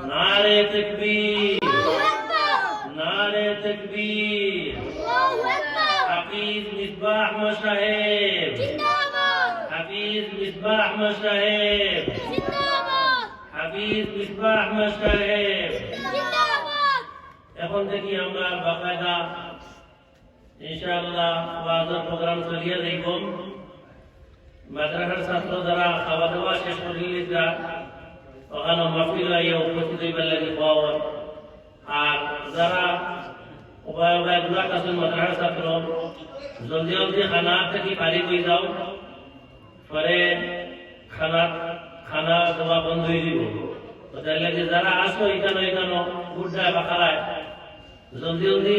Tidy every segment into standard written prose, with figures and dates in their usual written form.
नारे तकबीर, नारे तकबीर। हाफिज मिसबाह अहमद साहेब, हाफिज मिसबाह अहमद साहेब, हाफिज मिसबाह अहमद साहेब। এখন থেকে আমরা বাকায়দা ইনশাআল্লাহ ওয়াজের প্রোগ্রাম চালিয়ে যাইব। মাদ্রাসার ছাত্র যারা খাওয়া দাওয়া শেষ করলে যা ওখানে মাহফিল আইয়া উপস্থিত হইবার লাগে পাওয়া, আর যারা উপায় উপায় দূরাত আছেন মাদ্রাসার ছাত্র জলদি জলদি খানা থেকে বাড়ি হয়ে যাও, পরে খানা দেওয়া বন্ধ হয়ে দিব। তার লাগে যারা আসো এখানে গুড্ডায় বাকারায় জলদি জলদি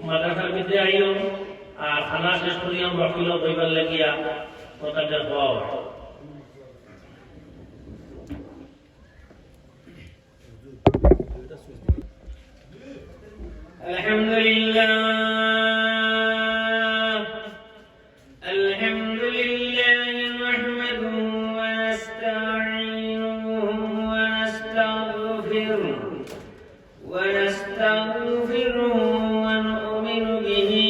মাদ্রাসার ভিতরে আইও, আর খানা শেষ করিয়া মাহফিল হইবার লাগিয়া কথাটা পাওয়া। আলহামদুলিল্লাহ, আলহামদুলিল্লাহ নাহমাদুহু ওয়া নাস্তাঈনুহু ওয়া নাস্তাগফিরুহু ওয়া নাস্তাগফিরুহু ওয়া নু'মিনু বিহি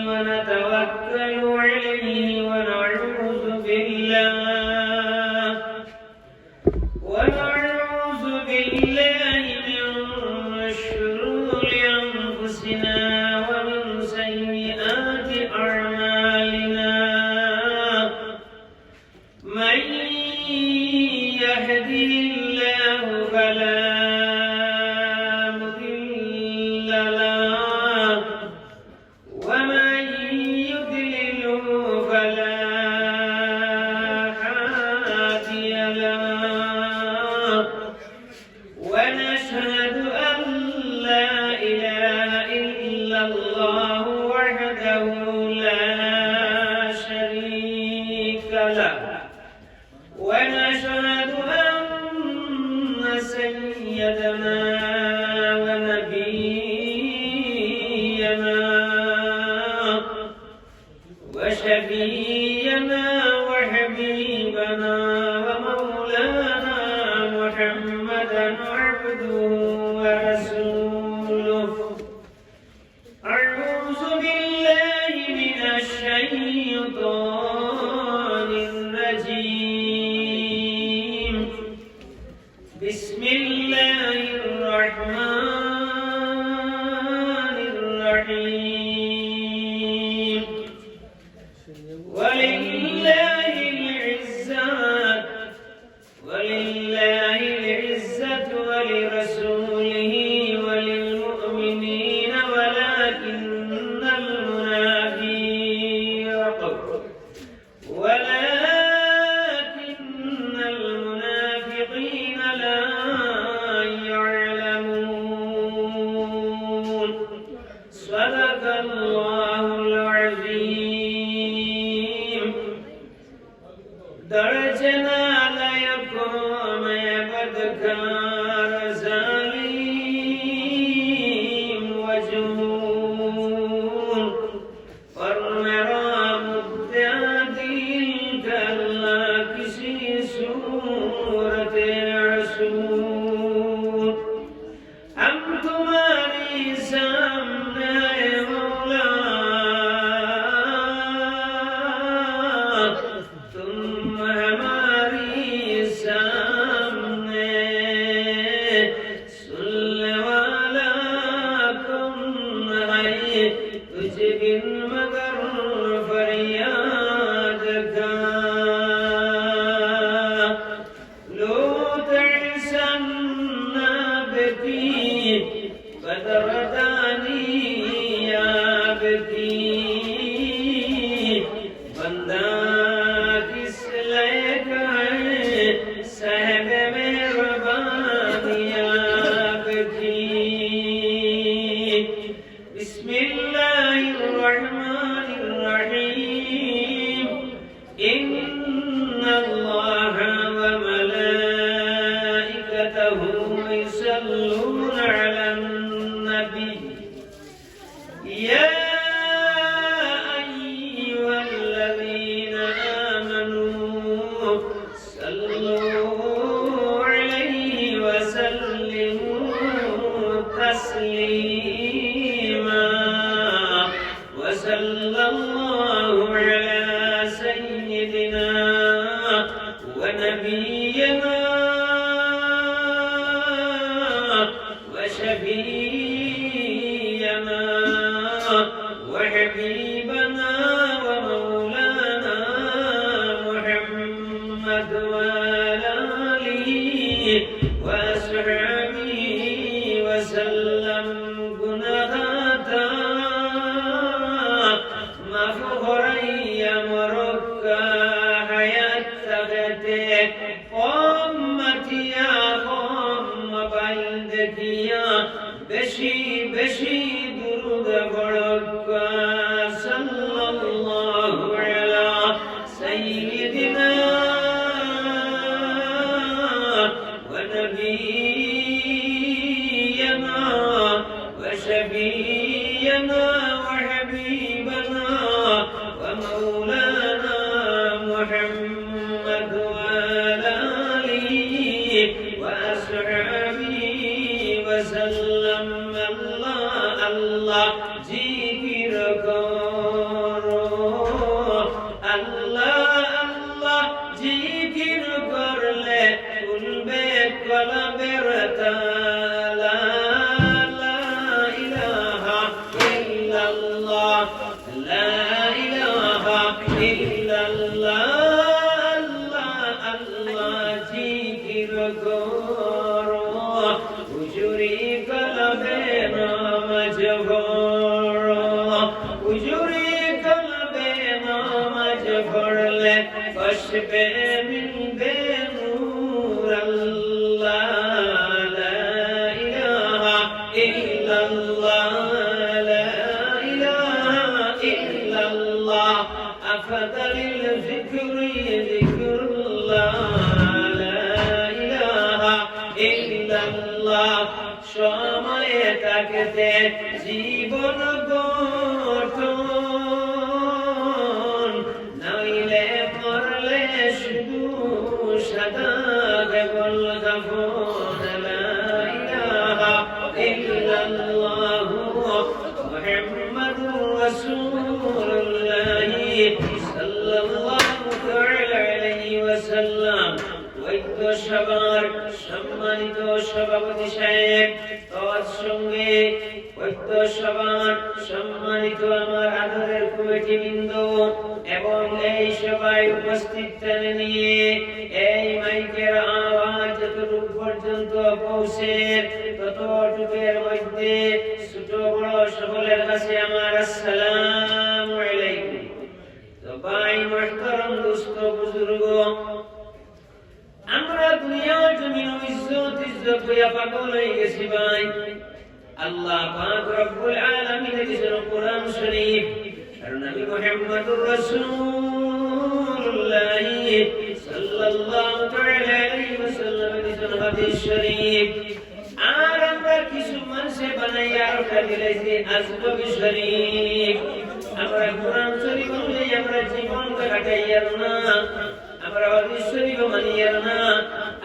ওয়া নাতাওয়াক্কালু আলাইহি ওয়া না'উযু বিল্লাহি মিন শুরুরি আনফুসিনা ওয়া মিন সাইয়্যাতি আ'মালিনা। মান ইয়াহদিহিল্লাহু ফালা মুদিল্লা লাহু ওয়া মান ইউদ্লিলহু ফালা হাদিয়া লাহু। ونشهد أن لا إله إلا الله وحده لا شريك له، ونشهد أن سيدنا ونبينا وشفينا وحبيبنا ومولانا محمدا عبده ورسوله. أعوذ بالله من الشيطان الرجيم. بسم الله الرحمن الرحيم. ولله العزة ولرسوله وللمؤمنين ولكن المنافقين لا يعلمون. صدق الله العظيم. درجنا لا يقوم بدكار زاليم وجهون والمرام التعديل كلا كسي سورة عسول. हम तुम्हारी सामने मौला, तुम हमारी सामने सुनने वाला कौन है, तुझ बिन मगर फरियाद का। लो तहसन नाबती बदरदानी याबती, बंदा किस लायक है साहब मेहरबानी याबती। बिस्मिल्लाहिर्रहमानिर्रहीम। इन्नल्लाह व मलाइकतहु युसल्लूना अलन नबी। या अय्युहल्लज़ीना आमनू सल्लू अलैहि वसल्लम وأصحابه وسلم গুনাহাতা মাফ করাইয়া মরক্কা হায়াত তাগতে উম্মতিয়া মোবাইল দেখিয়া বেশি বেশি দুরূদ পড়ক্কা সাল্লাল্লাহু আলা সাইয়্যিদিনা ওয়া নাবিয়্যিনা ওয়া শাফিয়্যিনা ওয়া হাবিবানা ওয়া মাওলানা মুহাম্মদ ওয়া আলা আলিহি ওয়া আসহাবিহি ওয়া সাল্লাম আল্লাহ আল্লাহ জিকির করো আল্লাহ আল্লাহ জিকির করলে খুলবে কলবের তালা লা ইলাহা ইল্লাল্লাহ লা ইলাহা ইল্লাল্লাহ আল্লাহ আল্লাহ জিকির করো হুজুরি কলবে নামাজ পড়ো হুজুরি কলবে নামাজ পড়লে কশবে মিলবে নূর আল্লাহ লা ইলাহা ইল্লাল্লাহ লা ইলাহা ইল্লাল্লাহ আফদালিল যিকরি যিকরুল্লাহ লা ইলাহা ইল্লাল্লাহ সময়ে থাকতে জীবন গঠন নইলে মরলে শুধু সাদা কেবল কাফন লা ইলাহা ইল্লাল্লাহ মুহাম্মাদুর রাসূলুল্লাহ সাল্লাল্লাহু তাআলা আলাইহি ওয়াসাল্লাম বৈদ্য সভার সম্মানিত সভাপতি সাহেব তৎসঙ্গে বৈদ্য সভার সম্মানিত আমার আদরের কমিটি বৃন্দ এবং এই সভায় উপস্থিত টেনে নিয়ে এই মাইকের আওয়াজ যতটুকু পর্যন্ত পৌঁছে ততটুকের মধ্যে ছোট বড় সকলের কাছে আমার আসসালামু আলাইকুম। তো ভাই মুহতারাম দোস্ত বুজুর্গ, আমরা দুনিয়ার জমিন ইজ্জত ইজ্জত হইয়া পাগল হয়ে গেছি ভাই। আল্লাহ পাক রব্বুল আলামিন দিয়েছেন কোরআন শরীফ আর নবী মুহাম্মদুর রাসূলুল্লাহ সাল্লাল্লাহু তাআলা আলাইহি ওয়াসাল্লাম দিয়েছেন হাদিস শরীফ। আর আমরা কিছু মানুষে বানাইয়া আর দিলাইছি আজগব শরীফ। আমরা কোরআন শরীফ অনুযায়ী আমরা জীবন কাটাইয়ার না, আমরা হাদিস শরীফ মানিয়ার না,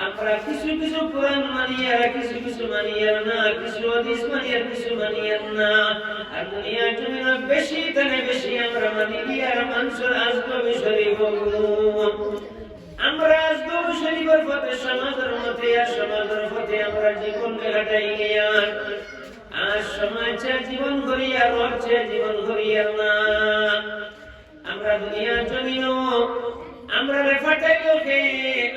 আমরা কিছু কিছু কোরআন মানিয়ার কিছু কিছু মানিয়ার না, কিছু হাদিস মানিয়ার কিছু মানিয়ার না। আর দুনিয়ার জন্য বেশি থেকে বেশি আমরা মানি আর মানুষের আজগব শরীফ। আমরা আজগব শরীফের পথে সমাজের মতে আর সমাজের পথে আমরা জীবন কাটাই গিয়ার আর সমাজের জীবন করিয়ার হচ্ছে জীবন করিয়ার না। আমরা দুনিয়ার জমিন আমরা রেফাটাইলো কে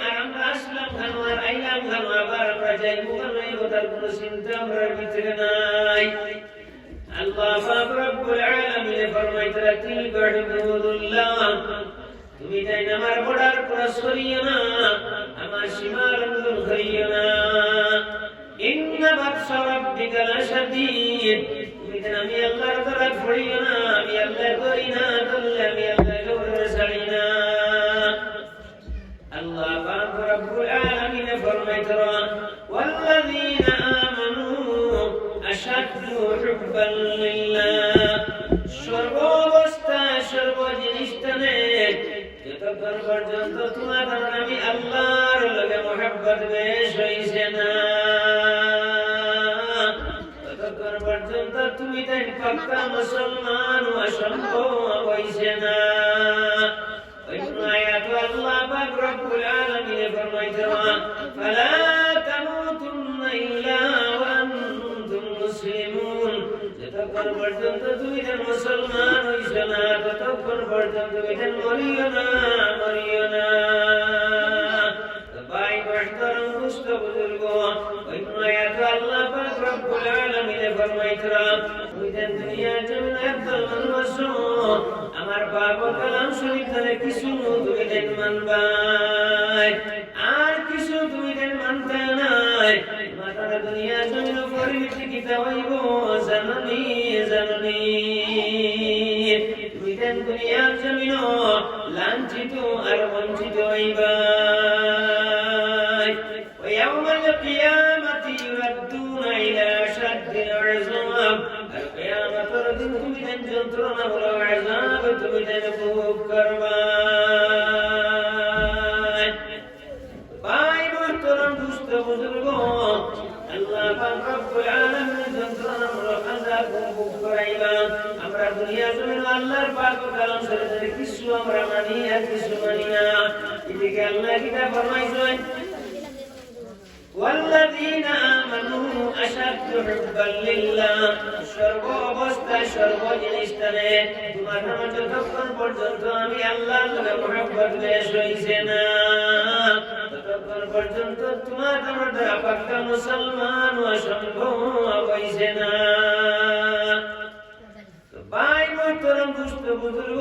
আর আমরা আসলাম খানো আর আইলাম খানো আবার আমরা যাইবো কেন এই কথার কোনো চিন্তা আমরা ভিতরে নাই। আল্লাহ পাক রব্বুল আলামিন ফরমাইতেন তিলকা হুদুদুল্লাহ, তুমি তাই আমার বর্ডার ক্রস করিও না, আমার সীমা লঙ্ঘন করিও না। ইন্না বাতশা রাব্বিকা লাশাদীদ, তুমি তাই আমি আল্লাহর দ্বারা পড়িও না, আমি আল্লাহ করি না, তাহলে আমি আল্লাহ জোরে ছাড়ি না। আল্লাহ পাক রব্বুল আলামিন ফরমাইতেন ওয়াল্লাযীনা আমানু আশাদ্দু হুব্বান লিল্লাহ, সর্বাবস্থা সর্ব জিনিসটানে যতক্ষণ পর্যন্ত তোমার আমি আল্লাহর লগে মহব্বত বেশ হইছে না ততক্ষণ পর্যন্ত তুমি তাই পাক্কা মুসলমান অসম্ভব হইছে না। আল্লাহ পাক রব্বুল আলামিন ফরমাইতেন ফালা তামুতুন্না ইল্লা ওয়া আনতুম মুসলিমুন, যতক্ষণ পর্যন্ত তুমি মুসলমান হইছো না ততক্ষণ পর্যন্ত তুমি মরিও না। ভাই মুহতারাম দোস্ত বুজুর্গ, ওই আয়াত আল্লাহ পাক রব্বুল আলামিন ফরমাইতরা ওই দুনিয়া জমিন একদল মানুষ আমার পাক কালাম শরীফ ধরে কিছু তুমি দেন মানবাই আর কিছু তুমি দেন মানতে নাই মাতা দুনিয়া জমিন পরিমিতি কিতা হইব জাননি জাননি তুমি দেন দুনিয়া জমিন লাঞ্ছিত আর বঞ্চিত হইবা ويوم القيامة يردون إلى أشد العذاب القيامة ردن تمدن جنترنا ولو عذاب تمدن فوق كربان باي محترم دوست بزرگوں اللہ پاک رب العالمین جنترنا ولو عذاب فوق كربان আমরা দুনিয়া জমিন আল্লাহর পাক কালাম শরীফের কিছু আমরা মানি আর কিছু মানি না এদিকে আল্লাহ কিতাব ফরমাইছেন والذين آمنوا أشد حبا لله সর্ব অবস্থায় সর্ব জিনিসটারে তোমার নামে যতক্ষণ পর্যন্ত আমি আল্লাহর লগে মহব্বত বেশ হইছে না ততক্ষণ পর্যন্ত তোমার আমার দ্বারা পাক্কা মুসলমান অসম্ভব হইছে না ভাই মোহতরম দুষ্ট বুজুর্গ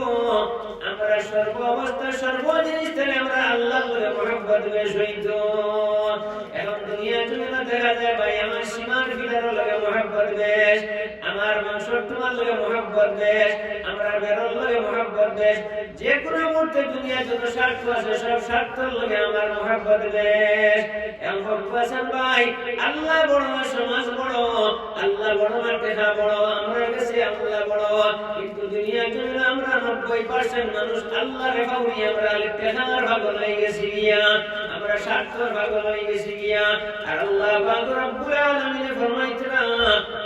আমরা সর্ব অবস্থায় সর্ব জিনিসটারে আমরা আল্লাহর লগে মহব্বত বেশ হইত এখন দুনিয়া জমিনে দেখা যায় ভাই আমার সীমার ফিরার লগে মহব্বত বেশ আমার বংশর তোমার লগে মহব্বত বেশ আমরা বেরোর লগে মহব্বত বেশ যে কোনো মুহূর্তে দুনিয়া যত স্বার্থ আছে সব স্বার্থর লগে আমার মহব্বত বেশ এখন ভক্তাছেন ভাই আল্লাহ বড় সমাজ বড় আল্লাহ বড় মার্কেটা বড় আমরা কাছে আল্লাহ বড় কিন্তু দুনিয়া জমিনে আমরা 90% মানুষ আল্লাহর ভাবি আমরা টেকার ভাগ হয়ে গেছি গিয়া আমরা স্বার্থর ভাগ হয়ে গেছি গিয়া আর আল্লাহ পাক রব্বুল আলামিন ফরমাইতরা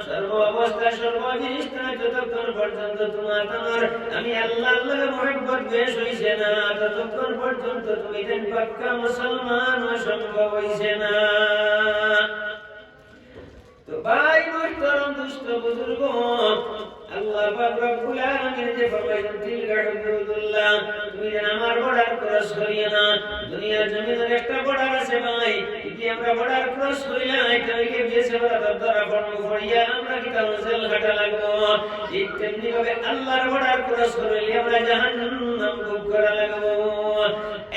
সর্ব অবস্থা সর্ব জিনিসটা যতক্ষণ পর্যন্ত তোমার আমি আল্লাহর লগে মহব্বত বেশ হইছে না ততক্ষণ পর্যন্ত তুমি দেন পাক্কা মুসলমান সম্ভব হইছে না তো ভাই মুহতরম দুষ্ট বুজুর্গ আল্লাহ পাক রব্বুল আলামিন যে ফরমাইলেন তিলকা হুদুদুল্লাহ তুমি যেন আমার বর্ডার ক্রস করিও না দুনিয়া জমিনের একটা বর্ডার আছে ভাই কি আমরা বর্ডার ক্রস করিলা এটা কি বিয়েছে বড় দরদরা বড় ফড়িয়া আমরা কি তাও জেল ঘাটা লাগবো ঠিক তেমনি ভাবে আল্লাহর বর্ডার ক্রস করিলে আমরা জাহান্নাম ভোগ করা লাগবো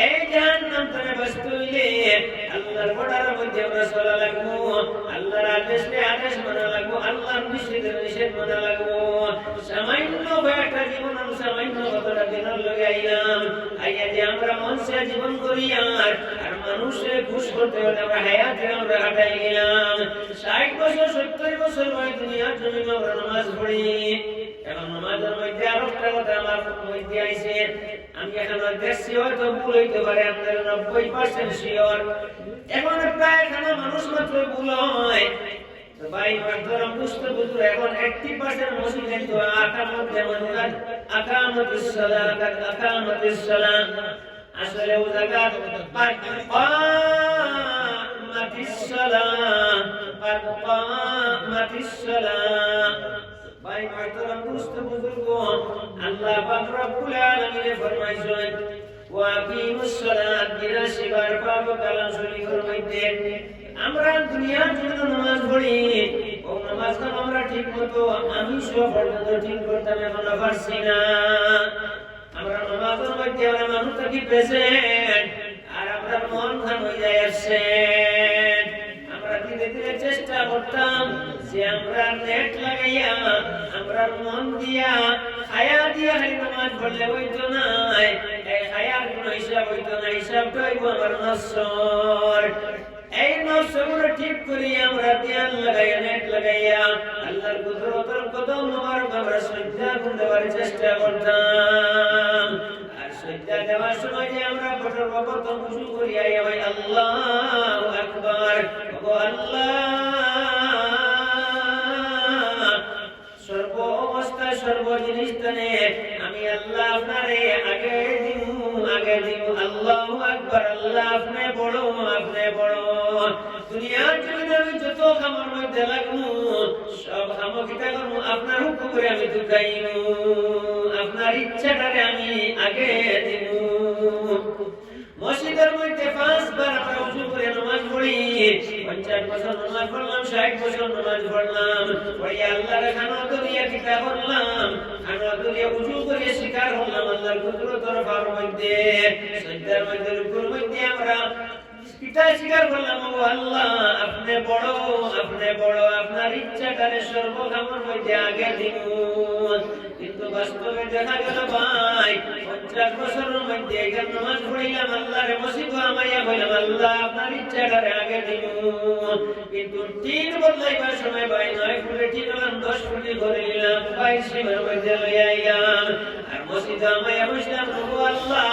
এই জাহান্নাম থেকে বাঁচতে হইলে আল্লাহর বর্ডারের মধ্যে আমরা চলা লাগবো আল্লাহর আদেশে আদেশ মানা লাগবো আল্লাহর নিষেধে নিষেধ মানা লাগবো সামান্য একটা জীবন আমি সামান্য কতটা দিনের লগে আইলাম আইয়া যে আমরা মনসে জীবন করি আর মানুষে খুশ করতে হলে আমরা হায়াতে আমরা হাঁটাই গেলাম 60 বছর 70 বছর বয়স দুনিয়ার জমিনে আমরা নামাজ পড়ি এখন নামাজের মধ্যে আরো একটা কথা আমার মধ্যে আইছে আমি এখন দেখছি হয়তো ভুল হইতে পারে আপনার 90% শিওর এখন প্রায় খানা মানুষ মাত্র ভুল হয় তো ভাই মাধ্যম বুঝতে বুঝতে এখন 80% মসজিদে তো আকামতুস সালাত আসলে ও জায়গা মাতিস সালাত ভাই মাধ্যম বুঝতে বুঝুর্গ আল্লাহ পাক রব্বুল আলামিন ফরমাইছেন ওয়াকিমুস সালাত বিরাশিবার পাক কালাম শরীফের মধ্যে আমরা দুনিয়ার জন্য নামাজ পড়ি ও নামাজটা আমরা ঠিক মতো আমি সব পর্যন্ত ঠিক করতাম এখনো পারছি না আমরা নামাজের মধ্যে আমরা মানুষ থাকি প্রেজেন্ট আর আমরা মন খান হয়ে যায় অ্যাবসেন্ট আমরা ধীরে ধীরে চেষ্টা করতাম যে আমরা নেট লাগাইয়া আমরা মন দিয়া খায়া দিয়া নামাজ পড়লে হইতো না এই খায়ার কোনো হিসাব হইতো না হিসাবটা হইব আমার নসর এই নসগুলো ঠিক করি আমরা ধ্যান লাগাইয়া নেট লাগাইয়া আল্লাহর কুদরতের কদম মোবারক আমরা শ্রদ্ধা করবার চেষ্টা করতাম আর শ্রদ্ধা দেওয়ার সময় যে আমরা কঠোর প্রথম শুরু করি ভাই আল্লাহু আকবার ও আল্লাহ সর্ব অবস্থায় সর্ব জিনিস জানে আমি আল্লাহ আপনারে আগে দিব আল্লাহু আকবার আল্লাহ আপনি বড় দুনিয়ার জমিনে আমি যত খামার মধ্যে লাগবো সব সামগ্রীটা করবো আপনার হুকুম করে আমি দুটাইব আপনার ইচ্ছাটারে আমি আগে দিব মসজিদের মধ্যে 5 বার আমরা ওযু করে নামাজ পড়ি, 50 বছর নামাজ পড়লাম, 60 বছর নামাজ পড়লাম, পড়ি আল্লাহর খানাত দিয়া কিতাব পড়লাম, খানাত দিয়া ওযু করে স্বীকার হলাম আল্লাহর কুদরতের মধ্যে, সজ্জার মধ্যে রুকুর মধ্যে আমরা পিতা স্বীকার করলাম, ও আল্লাহ আপনি বড়, আপনার ইচ্ছাটারে সর্বকামর মধ্যে আগে দিন। কিন্তু বাস্তবে দেখা গেল ভাই 50 বছরের মধ্যে একবার নামাজ পড়িলাম, আল্লাহরে মসজিদ আমাইয়া বললাম আল্লাহ আপনার ইচ্ছাটারে আগে দিন, কিন্তু টিন বদলাইবার সময় ভাই 9 ফুটে টিন হলাম 10 ফুটে করে নিলাম, ভাই সীমার মধ্যে লইয়া আইলাম আর মসজিদ আমাইয়া বসলাম, ও আল্লাহ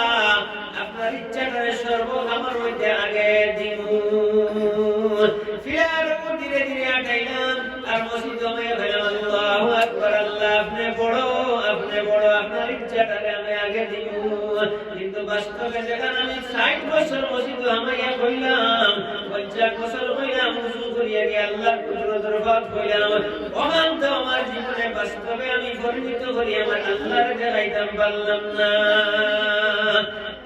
আপনার ইচ্ছাটারে সর্বকামর মধ্যে আগে দিন। ফিরার উপর ধীরে ধীরে আটাইলাম আর মসজিদ আমাইয়া বললাম আল্লাহু আকবার, আল্লাহ আপনি বড়, আপনার ইচ্ছাটারে আমি আগে দিব। কিন্তু বাস্তবে যেখানে আমি 60 বছর মসজিদ আমাইয়া কইলাম, 50 বছর কইলাম, ওযু করিয়া গিয়ে আল্লাহর কুদরতের বাত কইলাম, ওমান তো আমার জীবনে বাস্তবে আমি পরিণত করি আমার আল্লাহর জানাইতাম পারলাম না।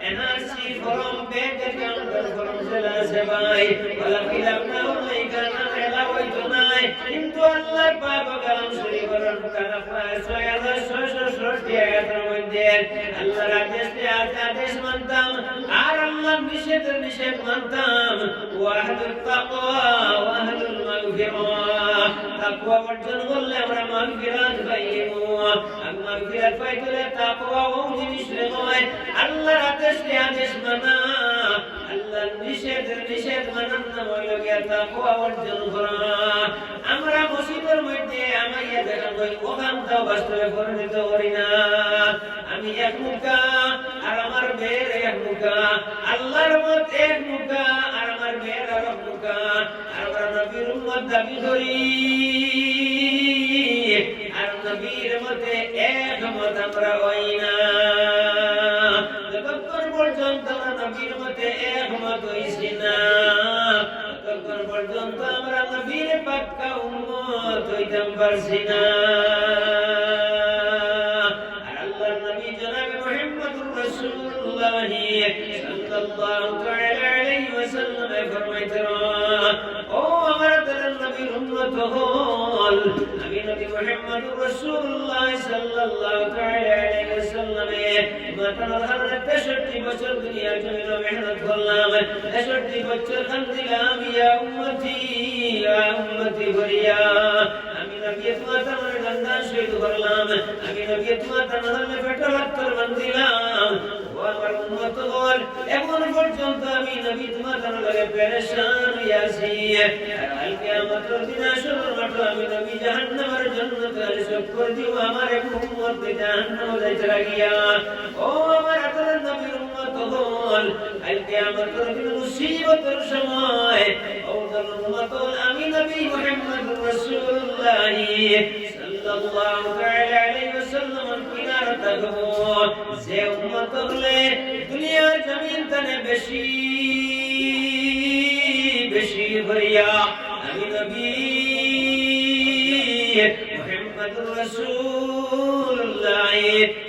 এনআরসি ফরম ব্যাংকের কাউন্টার ফরম জেলা আছে ভাই, বলা কইলাম না ওই গানা মেলা হইতো নাই, কিন্তু আল্লাহর পাক কালাম শরীফের কানা প্রায় 6660 আয়াতের মধ্যে আল্লাহর আদেশ মানতাম আর আল্লাহর নিষেধ মানতাম। ওয়াহদুত তাকওয়া ওয়াহদুল মাগফিরাহ, তাকওয়া অর্জন করলে আমরা মাগফিরাত পাইব, আর মাগফিরাত পাইলে তাকওয়া ও জিনিস নয় আল্লাহর আদেশ মানা, আল্লাহর নিষেধ মানার নাম হইল গিয়া তাকওয়া অর্জন করা। আমরা মসজিদের মধ্যে আমাইয়া দেখা কই ওখানটাও বাস্তবে পরিণত করি না। আমি এক মুখা আর আমার মেয়ের এক মুখা, আল্লাহর মত এক মুখা আর আমার মেয়ের আর এক মুখা, আর আমরা নবীর উম্মত দাবি করি আর নবীর মতে একমত আমরা হই না। যতক্ষণ পর্যন্ত আমরা নবীর মতে একমত হইছি না, ততক্ষণ পর্যন্ত আমরা নবীর পাক্কা উম্মত হইতাম পারছি না। আর আল্লাহর নবী জনাবে মুহাম্মদুর রাসূলুল্লাহ সাল্লাল্লাহু তাআলা আলাইহি ওয়াসাল্লাম ফরমাইতেন, ও আমার দয়ার নবীর উম্মত হল, আমি নবী মুহাম্মদুর রাসূলুল্লাহ সাল্লাল্লাহু তাআলা আলাইহি ওয়াসাল্লাম মাতানোর হাতে 63 বছর দুনিয়ার জমিনে মেহনত করলাম, 63 বছর খান দিলাম ইয়া উম্মতি ভরিয়া। আমি নবী তোমার গন্ধা শহীদ করলাম, আমি নবী তোমার নামে পেটর হাতর বান্ধিলাম, ও আমার উম্মত হল, এখন পর্যন্ত আমি নবী তোমার লাগে পেরেশান হইয়াছি। আর কাল কিয়ামতের দিন আসরের মাঠে আমি নবী জাহান্নামের জন্য তারে সব করে দিব, আমার এক উম্মত জাহান্নামে যাইতে লাগিয়া। ও আমার আতর নবীর উম্মত হল, কাল কিয়ামতের দিন মুসিবতের সময় ও তার উম্মত হল, আমি নবী মুহাম্মদুর রাসূলুল্লাহ সাল্লাল্লাহু তাআলা আলাইহি ওয়াসাল্লাম কিনারে থাকবো, যে উম্মত হলে দুনিয়ার জমিন তানে বেশি ভরিয়া আমি নবী মুহাম্মদুর রাসূলুল্লাহ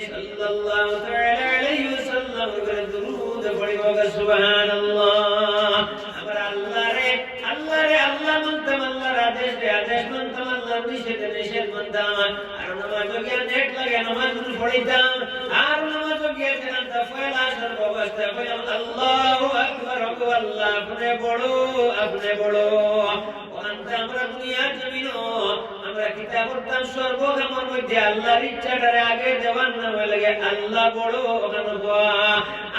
সাল্লাল্লাহু তাআলা আলাইহি ওয়াসাল্লাম করে দুরূদ পড়িব, সুবহানাল্লাহ। আমরা আল্লাহরে আল্লাহ মানতাম, আল্লাহর আদেশ মানতাম, আল্লাহর নিষেধ মানতাম, আর নামাজ গিয়া নেট লাগে নামাজ পড়িতাম, আর নামাজ গিয়া জানাতা পয়লা সর্ব অবস্থা বললাম আল্লাহু আকবার, আল্লাহ আপনি বড়। ওখানটা আমরা দুনিয়ার জমিন আমরা কিতাব পড়তাম সর্বকামর মধ্যে আল্লাহর ইচ্ছাটারে আগে দেওয়ার নাম লাগে আল্লাহ বড়। ওখানে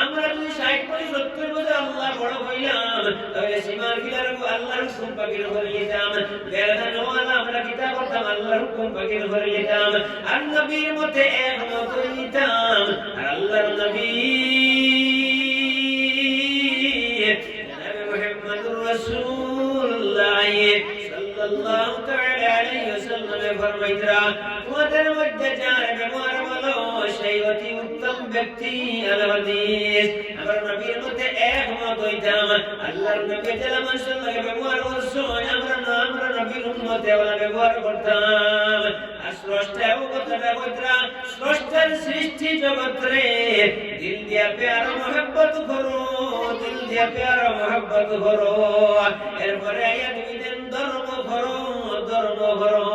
আমরা যদি 60 কোটি 70 বছর আল্লাহ বড় হইলাম, তাহলে সীমার গিলার আল্লাহর হুকুম পাকির করে যেতাম, বেড়া নওয়ালা আমরা কিতাব পড়তাম আল্লাহর হুকুম পাকির করে যেতাম, আর নবীর মতে একমত হইতাম। আর আল্লাহর নবী মুহাম্মদুর রাসূলুল্লাহ সাল্লাল্লাহু তাআলা আলাইহি ওয়াসাল্লাম ফরমাইতরা, তোমাদের মধ্যে যার ব্যবহার ভালো সেই অতি উত্তম ব্যক্তি আল হাদিস। আমরা নবীর মতে একমত হইতাম, আল্লাহর নবী যারা মানুষের লাগে ব্যবহার করছো আমরা নবীর উম্মতে ওলা ব্যবহার করতাম আর স্রষ্টাও কথাটা কইরা স্রষ্টার সৃষ্টি জগৎরে দিল দিয়া প্যার মহব্বত করো দিল দিয়া প্যার মহব্বত করো এরপরে আয়া নিবেদন ধর্ম করো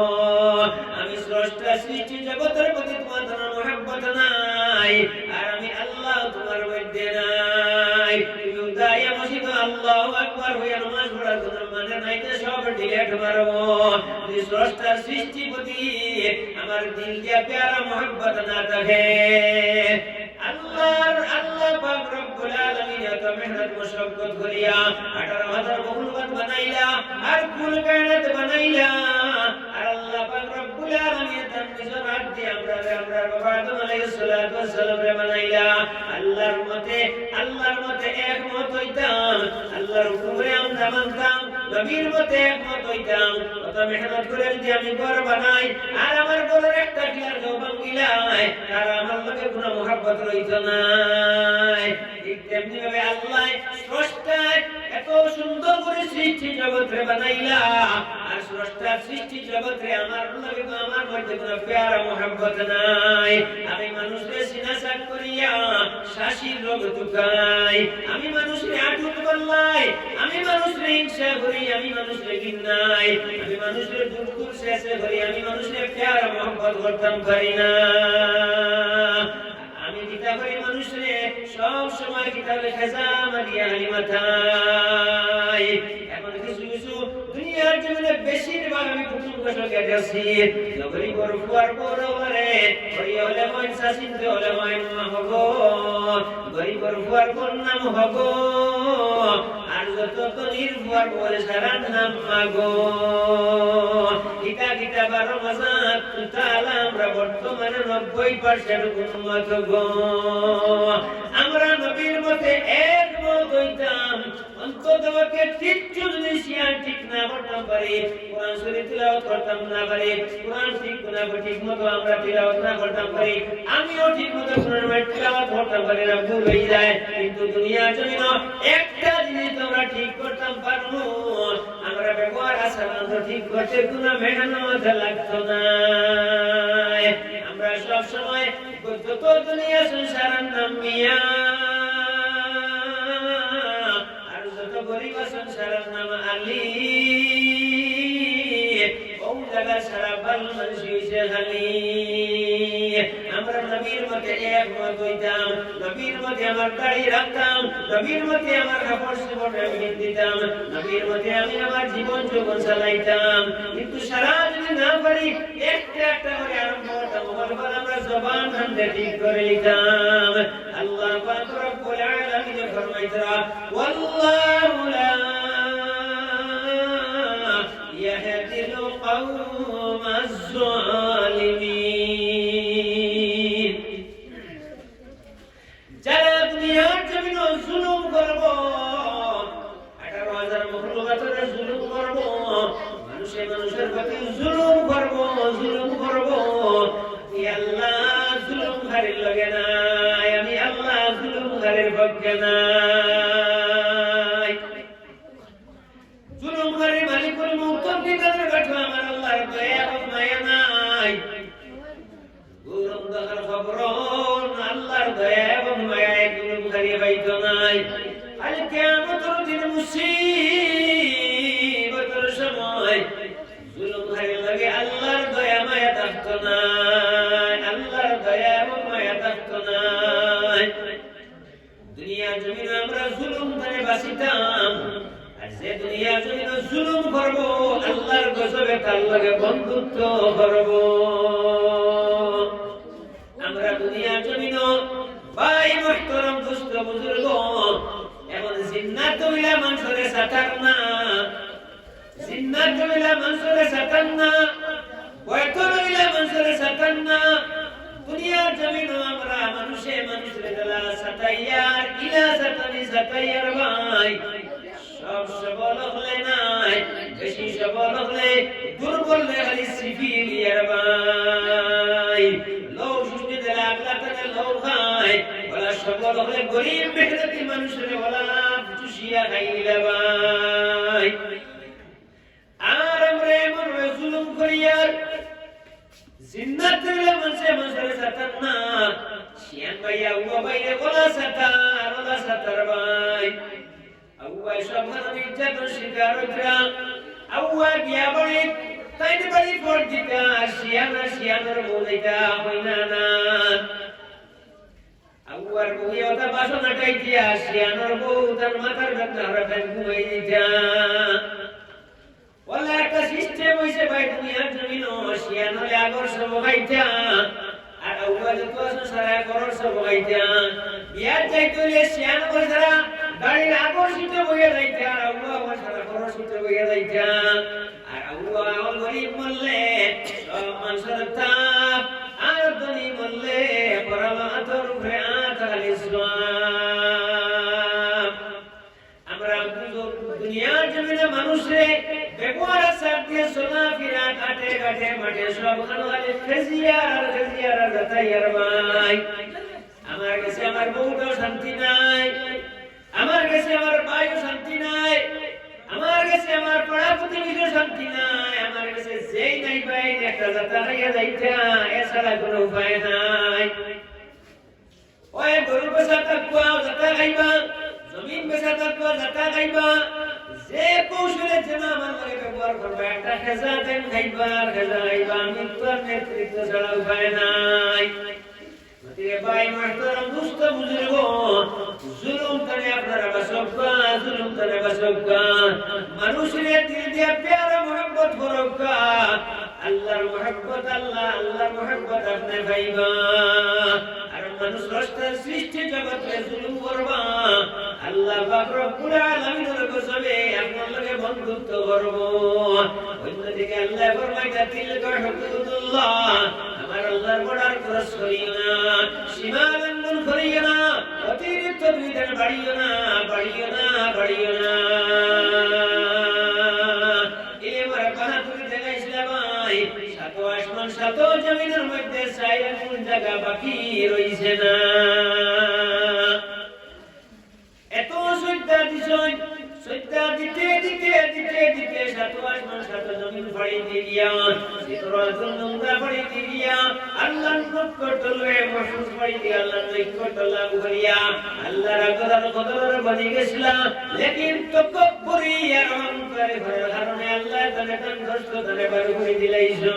আমি স্রষ্টা সৃষ্টি জগতের প্রতি তোমার মহব্বত নাই আর আমি আল্লাহ তোমার মধ্যে নাই তুমি উদাইয়া মসজিদ আল্লাহু আকবার হইয়া নামাজ পড়ার কোনো মানে নাই তো সব ডিলেট মারবো যদি স্রষ্টার সৃষ্টি প্রতি আমার দিল দিয়া প্যারা মহব্বত না থাকে আল্লাহ পাক রব্বুল আলামিন এত মেহনত মশক্কত করিয়া 18000 মখলুকাত বানাইলা আর কুল কায়নাত বানাইলা আর আল্লাহ পাক রব্বুল আলামিন তার নিজের হাত দিয়ে আমরা বাবা আদম আলাইহিস সালাতু ওয়াস সালাম রে বানাইলা আল্লাহর মতে একমত হইতাম আল্লাহর হুকুমে আমরা মানতাম নবীর মতে একমত হইতাম কত মেহনত করে যদি আমি ঘর বানাই আর আমার ঘরের একটা পিলার কেউ ভাঙিলাই আর আমার লগে কোনো মহব্বত রইত না ঠিক তেমনি ভাবে আল্লাহ স্রষ্টা এত সুন্দর করে সৃষ্টি জগৎরে বানাইলা আর স্রষ্টার সৃষ্টি জগৎরে আমার লগে আমার মধ্যে কোনো প্যারা মহব্বত নাই আমি মানুষকে সিনাসাক করিয়া শাসির রোগ টুকাই আমি মানুষকে আটুক বললাই আমি মানুষকে হিংসা করি আমি মানুষকে ঘৃণাই আমি মানুষের দুর্দুর শেষে করি আমি মানুষকে প্যারা মহব্বত করতাম পারি না আমি কিতাবের মানুষরে সব সময় কিতাবে খেজাম দিয়া হালিমাথাই এখন কিছু দুনিয়ার জীবনে বেশিরভাগ আমি কুটুম্ব সঙ্গে আছি নগরী বরফুয়ার বড়রে হইয়া হলে মন শাসিতে হলে মন হব গরিব বরফুয়ার কোন নাম হব আর যত নির্ভর বলে সারা নাম মাগো কিতা বারো মাসাত তাহলে আমরা বর্তমানে 90% উম্মত গো আমরা নবীর মতে একমত হইতাম অন্তত কিচ্ছু যদি শিয়ার ঠিক না করতাম পারি কোরআন শরীফ তিলাওয়াত করতাম না পারি কোরআন ঠিক মতো আমরা তিলাওয়াত না করতাম পারি আমিও ঠিক মতো কোরআন তিলাওয়াত করতাম পারি না ভুল হয়ে যায় কিন্তু দুনিয়ার জন্য একটা জিনিস আমরা ঠিক করতাম পারবো আমরা ব্যবহার আচরণ ঠিক করতে কোনো মেহনত লাগতো না আমরা সব সময় যত দুনিয়া সংসারের নাম মিয়া আর যত গরিব সংসারের নাম আলী ও জায়গা সারা ভাল মানুষ হইছে খালি আমরা নবীর মতে একমত হইতাম নবীর মতে আমার দাড়ি রাখতাম নবীর মতে আমার কাপড় চোপড় আমি দিতাম নবীর মতে আমি আমার জীবন যৌবন চালাইতাম কিন্তু সারা যদি না পারি একটা করে আরম্ভ করতাম বলবার আমরা জবান হাতে ঠিক করে নিতাম আল্লাহ পাক রব্বুল আলামিন ফরমাইতরা ওয়াল্লাহু লা ইয়াহদিল কওমাজ জালিমিন যারা দুনিয়ার জমিনে জুলুম করব 18000 মখলুকাতের জুলুম করব মানুষের প্রতি জুলুম করব আল্লাহ জুলুমকারীর লগে নাই আমি আল্লাহ জুলুমকারীর পক্ষে নাই জুলুমকারী মালিকুল মুক্তাদিরের কথা আমার আল্লাহর দয়া এবং মায়া নাই গুরুম দখল খবর আল্লাহর দয়া এবং মায়া জুলুমকারী বাইতো নাই আল কিয়ামতের দিন মুসিবতের সময় জুলুমকারীর লগে আল্লাহর দয়া মায়া থাকতো না আল্লাহর দয়া এবং মায়া থাকতো না দুনিয়া জমিনে আমরা জুলুম করে বাঁচিতাম আর যে দুনিয়া জমিনে জুলুম করব আল্লাহর গজবে তার লগে বন্ধুত্ব করব আমরা দুনিয়া জমিনে ভাই মুহতারাম দোস্ত বুজুর্গ এখন জিন্নাত মিলা মানুষের সাতার না জিন্নাত মিলা মানুষের সাতার না বয়তন মিলা মানুষের সাতার না দুনিয়ার জমিন আমরা মানুষের দেলা সাতাইয়ার ইলা সাতাইয়ার ভাই সব সবল হলে নাই বেশি সবল হলে দুর্বল খালি সিভিলিয়ার ভাই লোক সুস্থ দেলা আগলা তাকে লোক খায় বলা সবল হলে গরিব মেহনতি মানুষের বলা চুষিয়া খাইলা ভাই আর আমরা এমন জিন্নাত দিলে মানুষের সাতার না শিয়ান ভাইয়া উবা ভাইরে বলা সাতার ভাই আউয়া সব নির্যাতন শিকার হইরা আউয়া গিয়া বাড়ি তাইতে বাড়ি পর দিকা শিয়ানোর বউটা হইনা না আউয়ার বউয়ে ওটা বাসনা টাইতিয়া শিয়ানোর বউ তার মাথার ব্যথা রাখেন ঘুমাই দিতা ওলা একটা সিস্টেম হইছে ভাই দুনিয়ার জমিন শিয়ানোরে আগর সব গাইতা আর আউয়া যত আছে সারা করর সব গাইতা বিয়ার যাইতে শিয়ান কইরা গাড়ির আগর সিটে বইয়া যাইতা আর আউয়া আমার সারা করর সিটে বইয়া যাইতা আর আউয়া অল গরিব মল্লে সব মানুষের তাপ আর ধনী মল্লে পরমাতর উপরে আতাল ইসলাম আমরা দুনিয়ার জমিনে মানুষে ব্যবহার সাথ দিয়ে সোনা ফিরা কাটে কাটে মাঠে সব খালি খেজিয়ার যাতাইয়ার ভাই আমার কাছে আমার বউটাও শান্তি নাই আমার কাছে আমার ভাইও শান্তি নাই আমার কাছে আমার পড়া প্রতিনিধিও শান্তি নাই আমার কাছে যেই নাই ভাই একটা যাতা খাইয়া যাইতা এছাড়া কোনো উপায় নাই ওই গরু বেচা থাকবা যাতা খাইবা জমিন বেচা থাকবা যাতা খাইবা যে কৌশলে যেন আমার লগে ব্যবহার করবা একটা খেজা দেন খাইবা মৃত্যুর নেতৃত্ব ছাড়া উপায় নাই ভাই মাস্টার দুষ্ট বুজুর্গ জুলুম করে আপনারা বাসকা জুলুম করে বাসকা মানুষের দিল দিয়ে প্যারা মোহাম্মত করকা আল্লাহর মোহাম্মত আল্লাহর মোহাম্মত আপনি ভাইবা আর মানুষ রাস্তার সৃষ্টি জগতে জুলুম করবা আল্লাহ পাক রব্বুল আলামিনের কসমে আপনার লগে বন্ধুত্ব করব অন্যদিকে আল্লাহ ফরমাইতা তিলকা হুদুদুল্লাহ আমার আল্লাহর বর্ডার ক্রস করিও না সীমা লঙ্ঘন করিও না অতিরিক্ত বিধান বাড়িও না এই আমার বাহাদুরি দেখাইছিলাম ভাই সাত আসমান সাত জমিনের মধ্যে চাইরা কোন জায়গা বাকি রইছে না এত সৈত্যা দিতে সাত আসমান সাত জমিন ফাড়ি দিয়া চিত্রাতুল নোংরা ফাড়ি দিয়া আল্লাহর নিকট লয়ে মহসুস ফাড়ি দিয়া আল্লাহর নিকট লাভ করিয়া আল্লাহর আগরার কদরের বনি গেছিলা লেকিন তকব্বুরি আর অহংকারে কারণে আল্লাহ তানে দষ্ট তানে বার করে দিলাইছো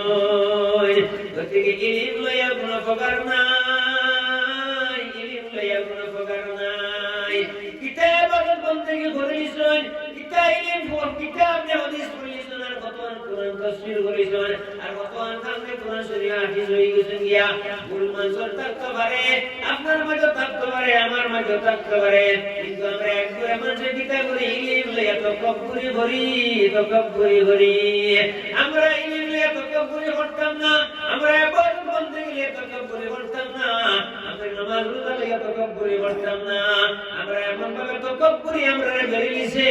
গতিকে ইলম লইয়া কোনো প্রকার নাই কিতাব বন্ধকি করিছেন কিতাব হাদিস পড়িছেন আর কতন কোরআন তাফসীর করিছেন আর কতন সামনে কোরআন শরীফ হাদিস হই গেছেন গিয়া ভুল মনসর থাকতে পারে আপনার মধ্যে থাকতে পারে আমার মধ্যে থাকতে পারে কিন্তু আমরা একবারে মানুষের কিতাব করি ইলম লইয়া তকব্বুরি করি আমরা ইলম লইয়া তকব্বুরি করতাম না আমরা ইবাদত বندگی লইয়া তকব্বুরি করতাম না আমরা নামাজ রোজা লইয়া তকব্বুরি করতাম না আমরা এমন ভাবে তকব্বুরি আমরা বেরিয়েছে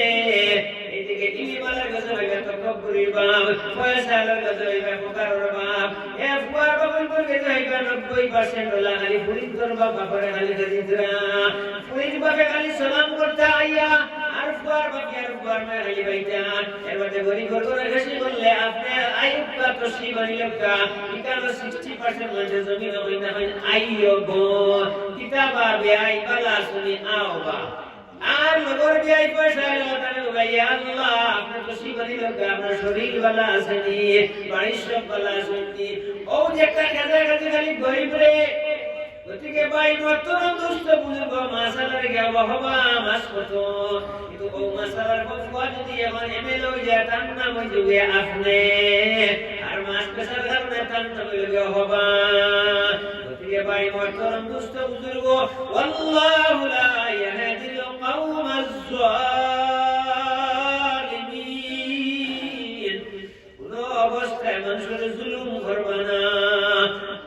এইদিকে ইলিমালার কাছে হইবে তকব্বুরি বাপ পয়সালার কাছে হইবে ফকারের বাপ এ ফুয়ার বাপের কাছে হইবে 90% হলা খালি ফরিদর বাপ বাপরে খালি দিতরা ফরিদ বাপে খালি সালাম করতে আইয়া আর ফুয়ার বাপ আর ফুয়ার মা খালি বাইতা এর মধ্যে গরিব করে হাসি বললে আপনি আইয়ুবকা তসি বলিলকা ইকানো 60% মধ্যে জমিন হইনা হয় আইয়ুব কিতাবা বেআই বালা শুনি আওবা আর লগর বিয়াই পয়সা এলো তাহলে ভাইয়া আল্লাহ আপনার খুশি করি লোক আপনার শরীর বালা আসেনি বাড়ির সব বালা আসেনি ও যে একটা কাজে খালি গরিব রে গতিকে ভাই মতন দুষ্ট বুঝব মাসালার গেবা হবা মাস কত কিন্তু ও মাসালার বফুয়া যদি এখন এমএল হয়ে যায় তার নাম হয়ে যাবে আপনি আর মাস পেশার কারণে তার নাম হয়ে হবা গতিকে ভাই মতন দুষ্ট বুঝব আল্লাহু লা ইয়াহদিল কওমাজ জালিমিন কোন অবস্থায় মানুষের জুলুম করবে না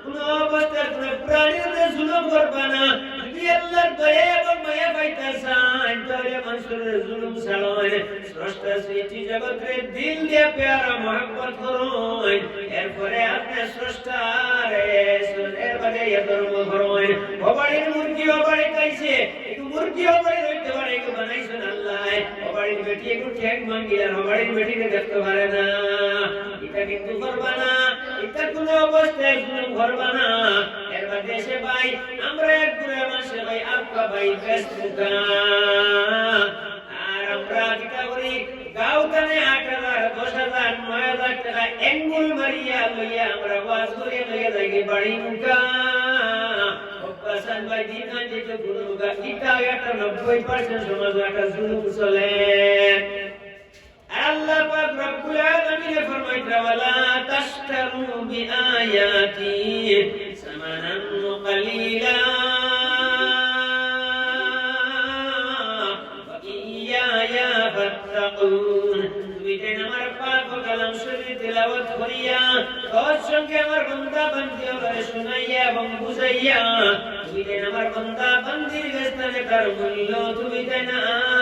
কোন অবস্থায় কোন প্রাণীর জুলুম করবে না যদি আল্লাহর দয়া এবং মায়া পাইতে চান তাহলে মানুষের জুলুম ছাড়েন স্রষ্টা সৃষ্টি জগতের দিল দিয়ে প্যারা মহব্বত করুন এরপরে আপনি স্রষ্টার এর বাদে ধর্ম করুন বাড়ির মুরগি বাড়ি খাইছে একটু মুরগি বাড়ি রইতে পারে একটু বানাইছেন আল্লাহ বাড়ির বেটি একটু ঠেক মাঙ্গি আর বাড়ির বেটিকে দেখতে পারে না এটা কিন্তু করবা না এটা কোন অবস্থায় জুলুম করবা না। এর বাদে সে ভাই আমরা এক গুণে মাসে ভাই আপকা ভাই ফেসবুকা আর আমরা কিটা করি গাউতানে 8,000 10,000 9,000 টাকা এঙ্গুল মারিয়া লইয়া আমরা ওয়াজ করে লইয়া যাই বাড়ি মুকা অপাসান ভাই দিন আজ যে গুণগা এটা একটা 90% সমাজ একটা জুলুম চলে। আল্লাহ পাক রব্বুল আলামিন ফরমাইতা ওয়ালা তাশতারু বিআয়াতি সামানান কালিলা ওয়া ইয়া ফাত্তাকুন। তুমি যেন আমার পাক কালাম শরীফ তেলাওয়াত করিয়া তোর সঙ্গে আমার বান্দা বান্দিওরে শুনাইয়া এবং বুঝাইয়া তুমি যেন আমার বান্দা বান্দির স্থানে তার মূল্য তুমি যেন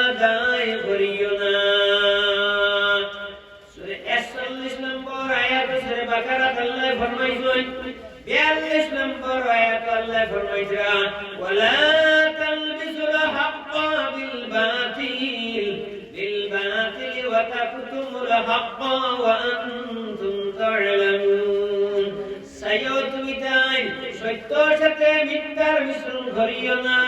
আদায় করিও না। 41 নম্বর আয়াত সূরা বাকারা আল্লাহ ফরমাইছেন 42 নম্বর আয়াত আল্লাহ ফরমাইছেন ওয়ালা তালবিসুল হাক্কা বিল বাতিল ওয়া তাকতুমুল হাক্কা ওয়া আনতুম তা'লামুন। তুমি তাই সত্যের সাথে মিথ্যার মিশ্রণ করিও না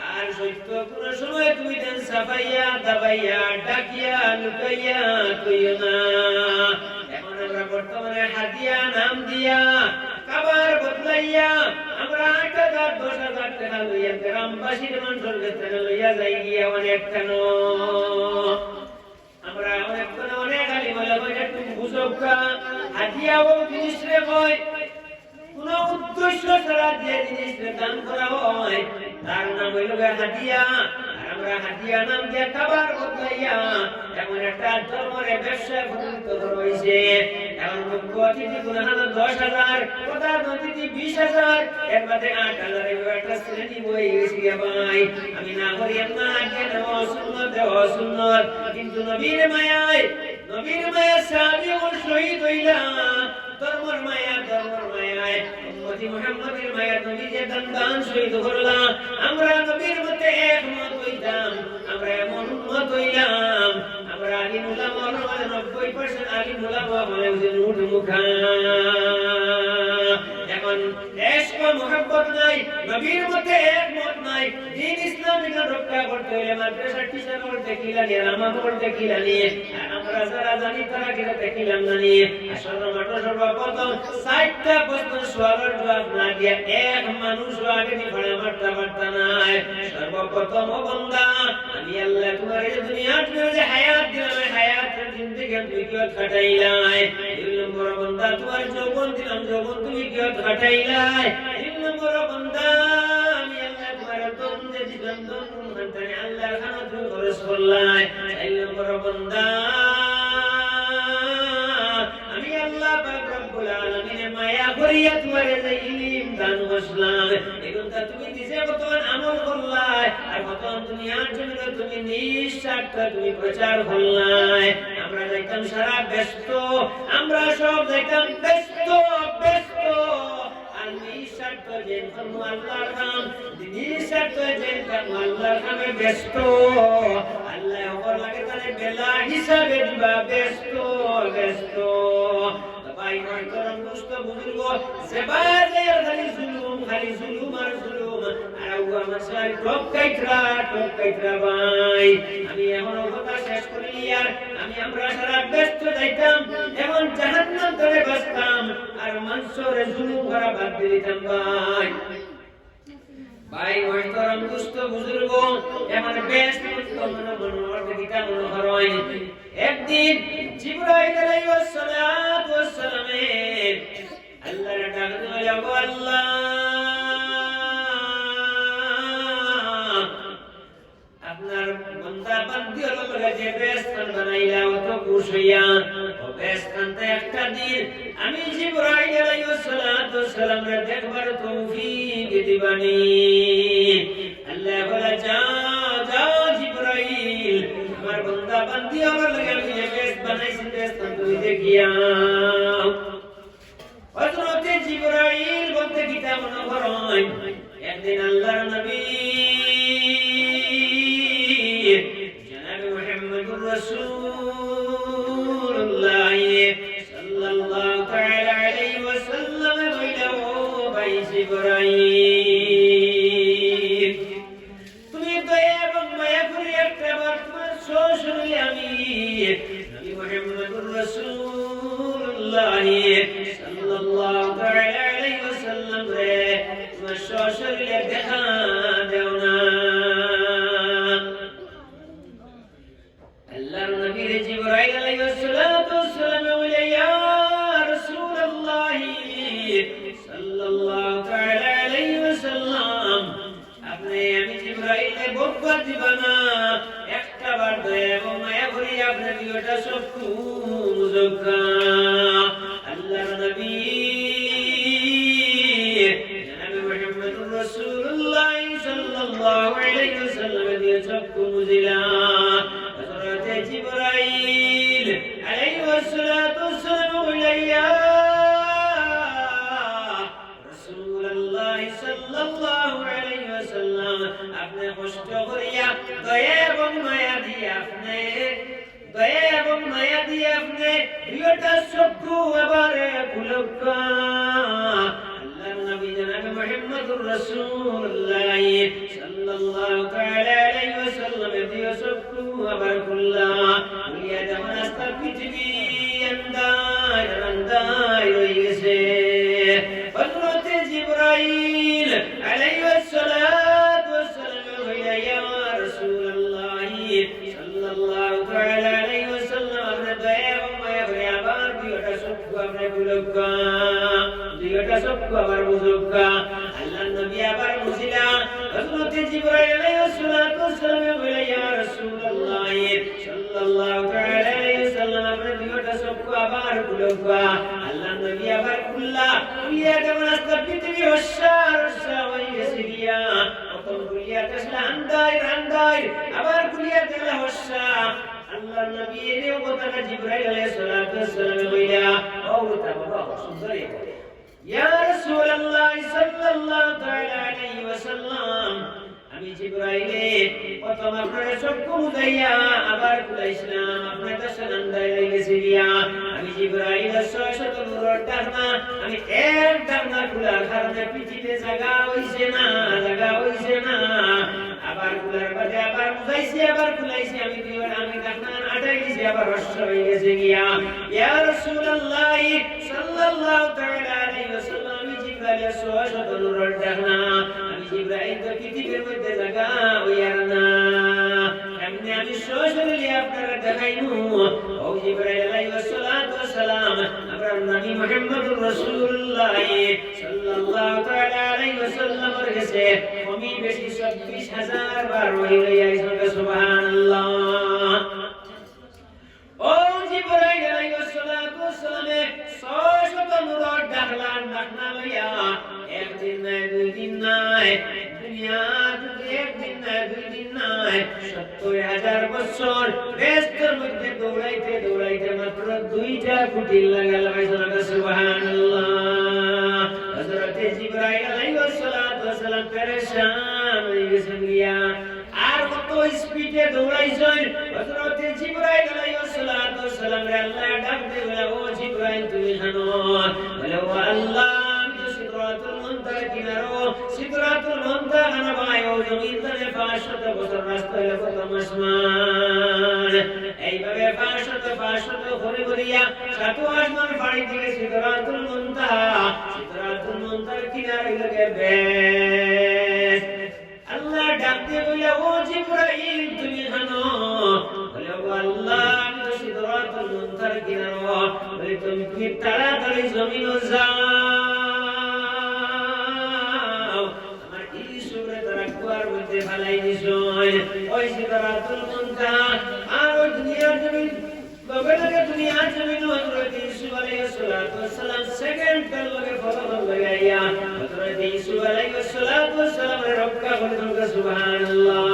আর সত্য কোন সময় তুমি দেন সাফাইয়া দাবাইয়া ডাকিয়া লুকাইয়া কইও না। এখন আমরা বর্তমানে হাদিয়া নাম দিয়া কাবার বদলাইয়া আমরা 8,000 10,000 টাকা লইয়া গ্রামবাসীর মানুষের কাছে লইয়া যাই গিয়া অনেক কেন আমরা অনেক আলি বলে বলে তুমি বুঝোকা হাদিয়া ও জিনিস রে কয় কোন উদ্দেশ্য ছাড়া যে জিনিস দান করা হয় তার নাম হইল হাদিয়া। আর আমরা হাদিয়া নাম দিয়ে খাবার বদলাইয়া এমন একটা ধর্মের ব্যবসা পরিণত হয়েছে। এখন মুখ্য অতিথি গুণাহান 10,000 প্রধান অতিথি 20,000 এর মধ্যে 8,000 একটা শ্রেণী বই গেছি ভাই। আমি না করি না আগে নেওয়া সুন্নত কিন্তু নবীর মায়ায় সাহাবী ও শহীদ হইলা ধর্মের মায়ায় উম্মতি মুহাম্মদের মায়া নবী যে দান শহীদ করলা আমরা নবীর মতে একমত হইতাম। আমরা এমন উম্মত হইলাম আমরা আলিম উলামা 90% আলিম উলামা বলে যে নুট মুখা। এখন ইশক মুহাব্বত নাই নবীর মতে একমত নাই দ্বীন ইসলাম এটা রক্ষা করতে হলে মাদ্রাসা টিচার করতে কিলা নিয়ে রামা করতে কিলা নিয়ে আমরা যারা জানি তারা কিলা দেখিলাম না নিয়ে সর্বপ্রথম 60টা প্রশ্ন সওয়ালের জবাব না দিয়া এক মানুষ আগে নি ফড়া মারতে পারতা নাই। সর্বপ্রথম ও বান্দা আমি আল্লাহ তোমার এই দুনিয়ার যে হায়াত দিলাম হায়াতের জিন্দেগি তুমি কি কাটাইলাই। 2 নম্বর বান্দা তোমার যৌবন দিলাম যৌবন তুমি কি কাটাইলাই। 3 নম্বর বান্দা আমি আল্লাহ তোমার দম যে দিলাম দম মানে আল্লাহর খানা তুমি খরচ করলাই। 4 নম্বর বান্দা আমি আল্লাহ পাক রব্বুল আলামিন মায়া করিয়া তোমার এই ইলম দান করলাম। এগুলা তুমি নিজে বর্তমান আমল করলাই আর বর্তমান দুনিয়ার জন্য তুমি নিঃস্বার্থ তুমি প্রচার করলাই। আমরা যাইতাম সারা ব্যস্ত আমরা সব যাইতাম ব্যস্ত আর নিঃস্বার্থ যে আল্লাহর নাম নিঃস্বার্থ যে আল্লাহর নামে ব্যস্ত আল্লাহ ওপর লাগে তাহলে বেলা হিসাবে দিবা ব্যস্ত ভাই নয় করম দুষ্ট বুজুর্গ সেবারে খালি জুলুম আর আমার সাই টপ কাইটরা ভাই। আমি এমন কথা শেষ করি আর আমরা সারা ব্যস্ত যাইতাম এমন জাহান্নাম ধরে বাঁচতাম আর মানুষের জুলুম করা বাদ দিতাম ভাই মহতরম দুষ্ট বুজুর্গ এমন ব্যস্ত মনে হয়। একদিন জিবরাইল আলাইহিস সালাতু ওয়াস সালাম আল্লাহর ডাক দিল আল্লাহ আপনার বান্দা বান্দির লগে যে বেস্তান বানাইলা অত খুশিয়া ও বেস্তানতে একটা দিন আমি জিবরাইল আলাইহিস সালাতু ওয়াস সালাম রে দেখবার তৌফিক দিবানি। আল্লাহ বলে যাও জিবরাইল আমার বান্দা বান্দি আমার লগে আমি যে বেস্ত বানাইছি বেস্তান তুই দেখিয়া। হযরত জিবরাইল বলতে কিতা মনে করেন একদিন আল্লাহর নবী জনাব মুহাম্মদুর রাসূলুল্লাহ সাল্লাল্লাহু মুহাম্মদুর রাসূলুল্লাহ সাল্লাল্লাহু তাআলা আলাইহি ওয়াসাল্লাম রে তোমার সশরীরে দেখা দাও না। আল্লাহর নবী জিবরাইল আলাইহিস সালাতু ওয়াস সালাম বলে ইয়া রাসূলুল্লাহ সাল্লাল্লাহু তাআলা আলাইহি ওয়াসাল্লাম আপনি আমি জিবরাইলে বকবার দিবা না, একটা বার দয়া এবং মায়া করে আপনার দুইটা চক্ষু মুজক্কা। আল্লাহর নবী জনাবে মুহাম্মদুর রাসূলুল্লাহ সাল্লাল্লাহু আলাইহি ওয়াসাল্লাম দিয়ে চক্ষু মুজিলা। হযরত জিবরাইল আলাইহিস সালাতু ওয়াস সালাম বলিয়া রাসূলুল্লাহ সাল্লাল্লাহু আলাইহি ওয়াসাল্লাম আপনি কষ্ট করিয়া দয়া এবং মায়া দিয়ে আপনি দুইটা চক্ষু এবারে খুলকা। আল্লাহর নবী জনাবে মুহাম্মদুর রাসূলুল্লাহ সাল্লাল্লাহু তাআলা আলাইহি ওয়াসাল্লাম দুইটা চক্ষু আবার খুললা। খুলিয়া যেমন আস্তা পৃথিবী আন্দায় হয়ে গেছে। হযরত জিবরাইল আলাইহিস সালাতু ওয়াস সালাম বলিয়া ইয়া রাসূলুল্লাহ সাল্লাল্লাহু তাআলা আলাইহি ওয়াসাল্লাম আপনি দয়া এবং মায়া করে আবার দুইটা চক্ষু আপনি খুলকা, দুইটা চক্ষু আবার মুজক্কা। আল্লাহর নবী আবার মুজিলা। হযরত জিবরাইল আলাইহিস সালাতু ওয়াস সালাম বলিয়া ইয়া রাসূলুল্লাহ সাল্লাল্লাহু তাআলা আলাইহি ওয়াসাল্লাম আপনি দুইটা চক্ষু আবার খুলকা। আল্লাহর নবী আবার খুললা। খুলিয়া যেমন আস্তা পৃথিবী হস্যা হয়ে গেছে গিয়া। প্রথম খুলিয়া দেখলা আন্দায় আবার খুলিয়া দেখলা হস্যা। আল্লাহর নবী এর কথাটা জিবরাইল আলাইহিস সালাতু ওয়াস সালাম বলিয়া ওটা বাবা সুন্দরই ইয়া রাসূলুল্লাহ সাল্লাল্লাহু তাআলা আলাইহি ওয়াসাল্লাম আমি জিবরাইলে প্রথম আপনার চক্ষু মুজাইয়া আবার খুলাইছিলাম, আপনার কাছে আন্দায় লেগেছে গিয়া। আমি জিবরাইল শত নূরের ডাকনা আমি এক ডাকনা খোলার কারণে পৃথিবীতে জায়গা হইছে না। আবার খোলার বাদে আবার মুজাইছি আবার খুলাইছি আমি ডাকনা আটাই দিছি আবার হস্য হয়ে গেছে গিয়া। ইয়া রাসূলুল্লাহ সাল্লাল্লাহু তাআলা আলাইহি ওয়াসাল্লাম আমি জিবরাইল শত নূরের ডাকনা আমি জিবরাইল তো পৃথিবীর মধ্যে জায়গা হইয়ার না। এমনি আমি সশরীরে আপনারা দেখাইমু। ও জিবরাইল আলাইহিস সালাতু ওয়াস সালাম আমরা নবী মুহাম্মদুর রাসূলুল্লাহ সাল্লাল্লাহু তাআলা আলাইহি ওয়াসাল্লামের কাছে কমই বেশি 26000 বার হইলো আইসা সুবহানাল্লাহ। ও জিবরাইল আলাইহিস সালাতু ওয়াস সালাম শত নূরের ডাকনা লইয়া একদিন নাই দুই দিন নাই দুনিয়া একদিন নাই দুই দিন নাই 70000 বছর ব্যস্তের মধ্যে দৌড়াইতে মাত্র 2টা কুটির লাগাল সুবহানাল্লাহ। হযরত জিবরাইল আলাইহিস সালাতু ওয়াস সালাম পেরেশান হয়ে গেছেন গিয়া। আর কত স্পিডে দৌড়াইছেন। হযরত জিবরাইল আলাইহিস সালাতু ওয়াস সালাম রে আল্লাহ ডাক দিয়ে বলে ও জিবরাইল তুমি জানো বলে ও আল্লাহ সিদরাতুল মুনতাহা কিনারো সিদরাতুল মুনতাহা খানা বানায়ো জমিন তলে 500 বছর রাস্তা হলো প্রথম আসমান। এইভাবে 500 ঘুরে ঘুরিয়া সাত আসমান পাড়ি দিয়ে সিদরাতুল মুনতাহার কিনারে লাগে বেশ। আল্লাহ ডাক দিয়ে বলে ও জিবরাইল তুমি জানো বলে ও আল্লাহ আমি তো সিদরাতুল মুনতাহার কিনারো বলে তুমি তাড়াতাড়ি জমিনে যাও ভালাই দিছো ওই সিদরাতুল মুনতাহা আর ওই দুনিয়ার জমিন বগলকে দুনিয়ার জমিন হযরত ইউসুফ আলাইহিস সালাতু ওয়াস সালাম সেকেন্ড কাল লগে ফলন লাগাইয়া হযরত ইউসুফ আলাইহিস সালাতু ওয়াস সালাম রক্ষা করলেন সুবহানাল্লাহ।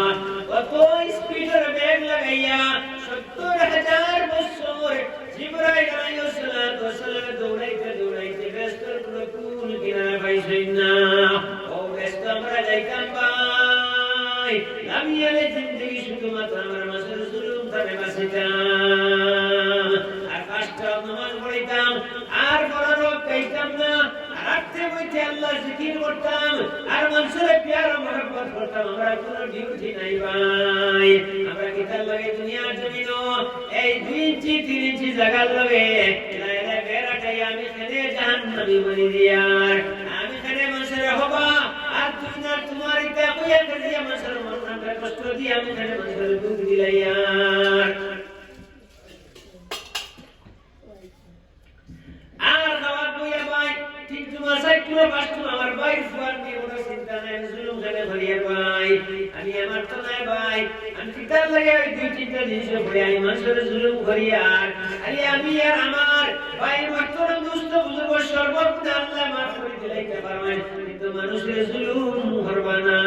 কত স্পিডের বেগ লাগাইয়া 70000 বছর জিবরাইল আলাইহিস সালাতু ওয়াস সালাম দৌড়াইতে ব্যস্তর কোন কিনারে পাইছেন না। ও ব্যস্ত আমরা যাইতাম আমি এলে জিন্দগি শুধুমাত্র আমার মাসের জুলুম থেকে বাঁচিতাম আর 5টা নামাজ পড়িতাম আর বড় খাইতাম না আর রাত্রে বইতে আল্লাহ জিকির করতাম আর মানুষের প্যার মহব্বত করতাম। আমরা কোনো ডিউটি নাই ভাই। আমরা কিতাব লাগে দুনিয়ার জমিন এই 2 ইঞ্চি 3 ইঞ্চি জায়গার লগে লাইলা বেরাটাই আমি খেলে জাহান্নামী বনি দিয়ার আমি খেলে মানুষের হবা আর তুই না তোমার ইটা কইয়া করে দিয়া মানুষের মনটা কষ্ট দিয়ে আমি খেলে মানুষের দুঃখ দিলাইয়ার আর দাওয়াত বইয়া ভাই ঠিক তোমার সাইকুলো বাস্তু আমার ভাই ফুয়ার নিয়ে কোনো চিন্তা নাই জুলুম করে ভরিয়া ভাই আমি আমার তো নাই ভাই আমি কিতাব লাগে 2-3টা জিনিস পড়ে আমি মানুষের জুলুম করিয়া আরে আমি আর আমার ভাই মাত্রম দুষ্ট বুঝব সর্বত্র আল্লাহ মাফ করে দিলাইতে পারবেন কিন্তু মানুষের জুলুম করবা না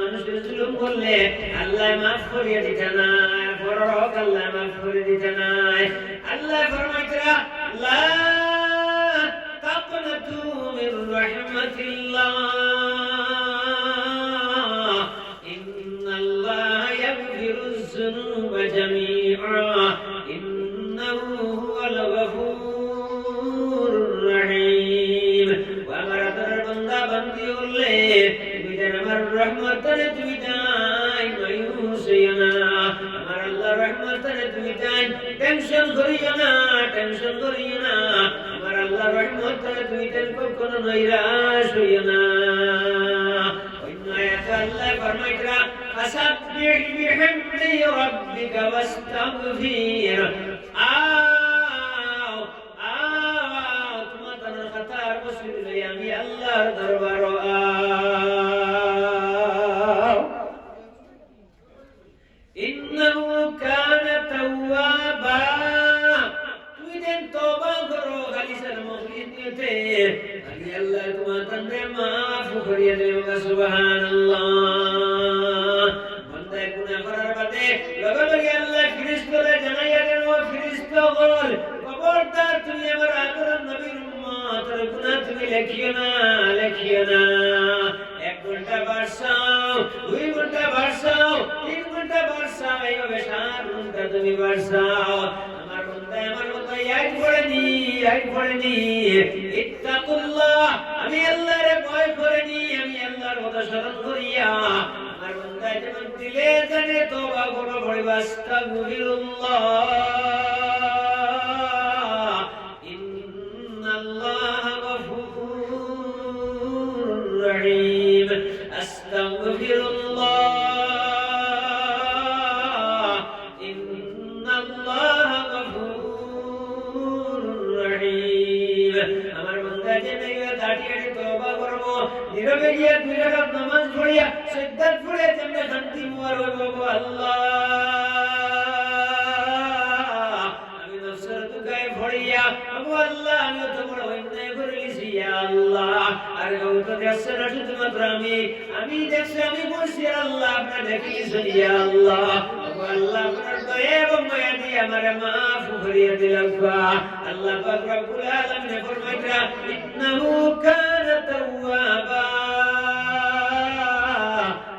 মানুষের জুলুম করলে আল্লাহ মাফ করিয়া দিতে না পরক আল্লাহ মাফ করে দিতে না আল্লাহ ফরমাইতরা লা تقنطوا من رحمة الله إن الله يغفر الذنوب جميعا إنه هو الغفور الرحيم وأمر بندا بندي الله بيدن أمر رحمة تبيداي ميوسينا أمر الله رحمة تبيداي টেনশন করিও না আল্লাহ রহমত তুমি তেল কখনো নৈরাশ হইও না অন্য আয়াতে আল্লাহ ফরমাইতরা ফাসাব্বিহ বিহামদি রাব্বিকা ওয়াস্তাগফির তোমার তার খাতার বসিল আমি আল্লাহর দরবার ইন্নাহু কানা তাওয়াবা तौबा करो खाली सर मुखलियते अली अल्लाह तुम्हारा तंदे माफ करिए देगा सुभान अल्लाह बंदे गुनाह करार बाते लगे लगे अल्लाह फरिश्ता ले जनाया देनो फरिश्ता बोल खबरदार तुम আমার আদরের নবীর উম্মত তোর গুনাহ তুমি লিখিও না এক ঘন্টা বারসাও 2 ঘন্টা বারসাও 3 ঘন্টা বারসাও এইভাবে 7 ঘন্টা তুমি বারসাও আমার বান্দা আমার আয়াত পড়েনি ইত্তাকুল্লাহ আমি আল্লাহর ভয় করিনি আমি আল্লাহর কথা স্মরণ করিয়া আমার বান্দা যেমন দিলে জানে তওবা করো পড়িবা আস্তাগফিরুল্লাহ ইন্নাল্লাহ গফুরুর রহিম আস্তাগফিরুল্লাহ আমার বান্দা যে মেয়ে দাঁড়িয়ে তওবা করব নীরবে গিয়ে 2 রাকাত নামাজ পড়িয়া সিজদা পড়ে যেমন শান্তি মুয়ার হইব আল্লাহ আমি নফসের দুগায় পড়িয়া ও আল্লাহ আমি তো বড় অন্যায় করেছি ইয়া আল্লাহ আর গৌত দেখছে না শুধুমাত্র আমি দেখছি আমি বলছি আল্লাহ আপনি দেখিয়েছেন ইয়া আল্লাহ ও আল্লাহ আপনার দয়া এবং মায়া দিয়ে আমারে মাফ করিয়ে দিলেন আল্লাহ পাক রব্বুল আলামিন ফরমাইতরা ইন্নাহু কানা তাওয়াবা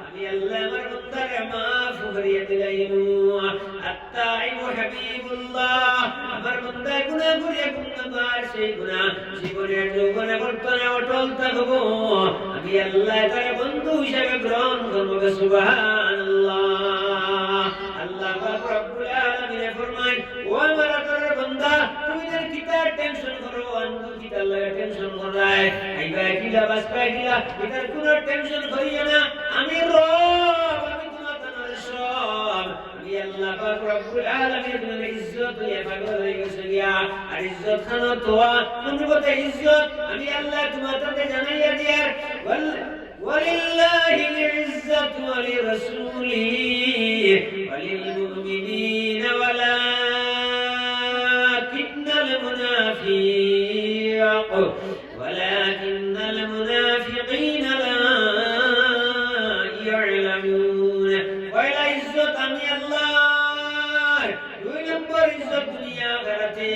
আমি আল্লাহ আমার বান্দারে মাফ করিয়ে দিলাম আত্তাইবু হাবিবুল্লাহ আমার বান্দা গুনাহ করিয়া গুনাহগার সেই গুনাহ জীবনের যৌবনে বর্তমানে অটল থাকবো আমি আল্লাহ তার বন্ধু হিসেবে গ্রহণ করব সুবহানাল্লাহ আল্লাহ পাক রব্বুল আলামিন ফরমায় ও আমার আদরের বান্দা তুমি যেন কিতার টেনশন করো অন্ধ কিতার লাগা টেনশন করায় আইবা কিলা বাসপা কিলা কিতার কোনো টেনশন করিও না আমি রব আমি তোমার তার সব আমি আল্লাহ পাক রব্বুল আলামিন এর ইজ্জত নিয়ে পাগল হয়ে গেছে গিয়া আর ইজ্জত খানো তোয়া কোন কথা ইজ্জত আমি আল্লাহ তোমার তাতে জানাইয়া দিয়ার ولله العزة ولرسوله وللمؤمنين ولكن المنافقين لا يعلمون وإلى عزة أمي الله 2 নম্বর ইজ্জত দুনিয়া আখিরাতে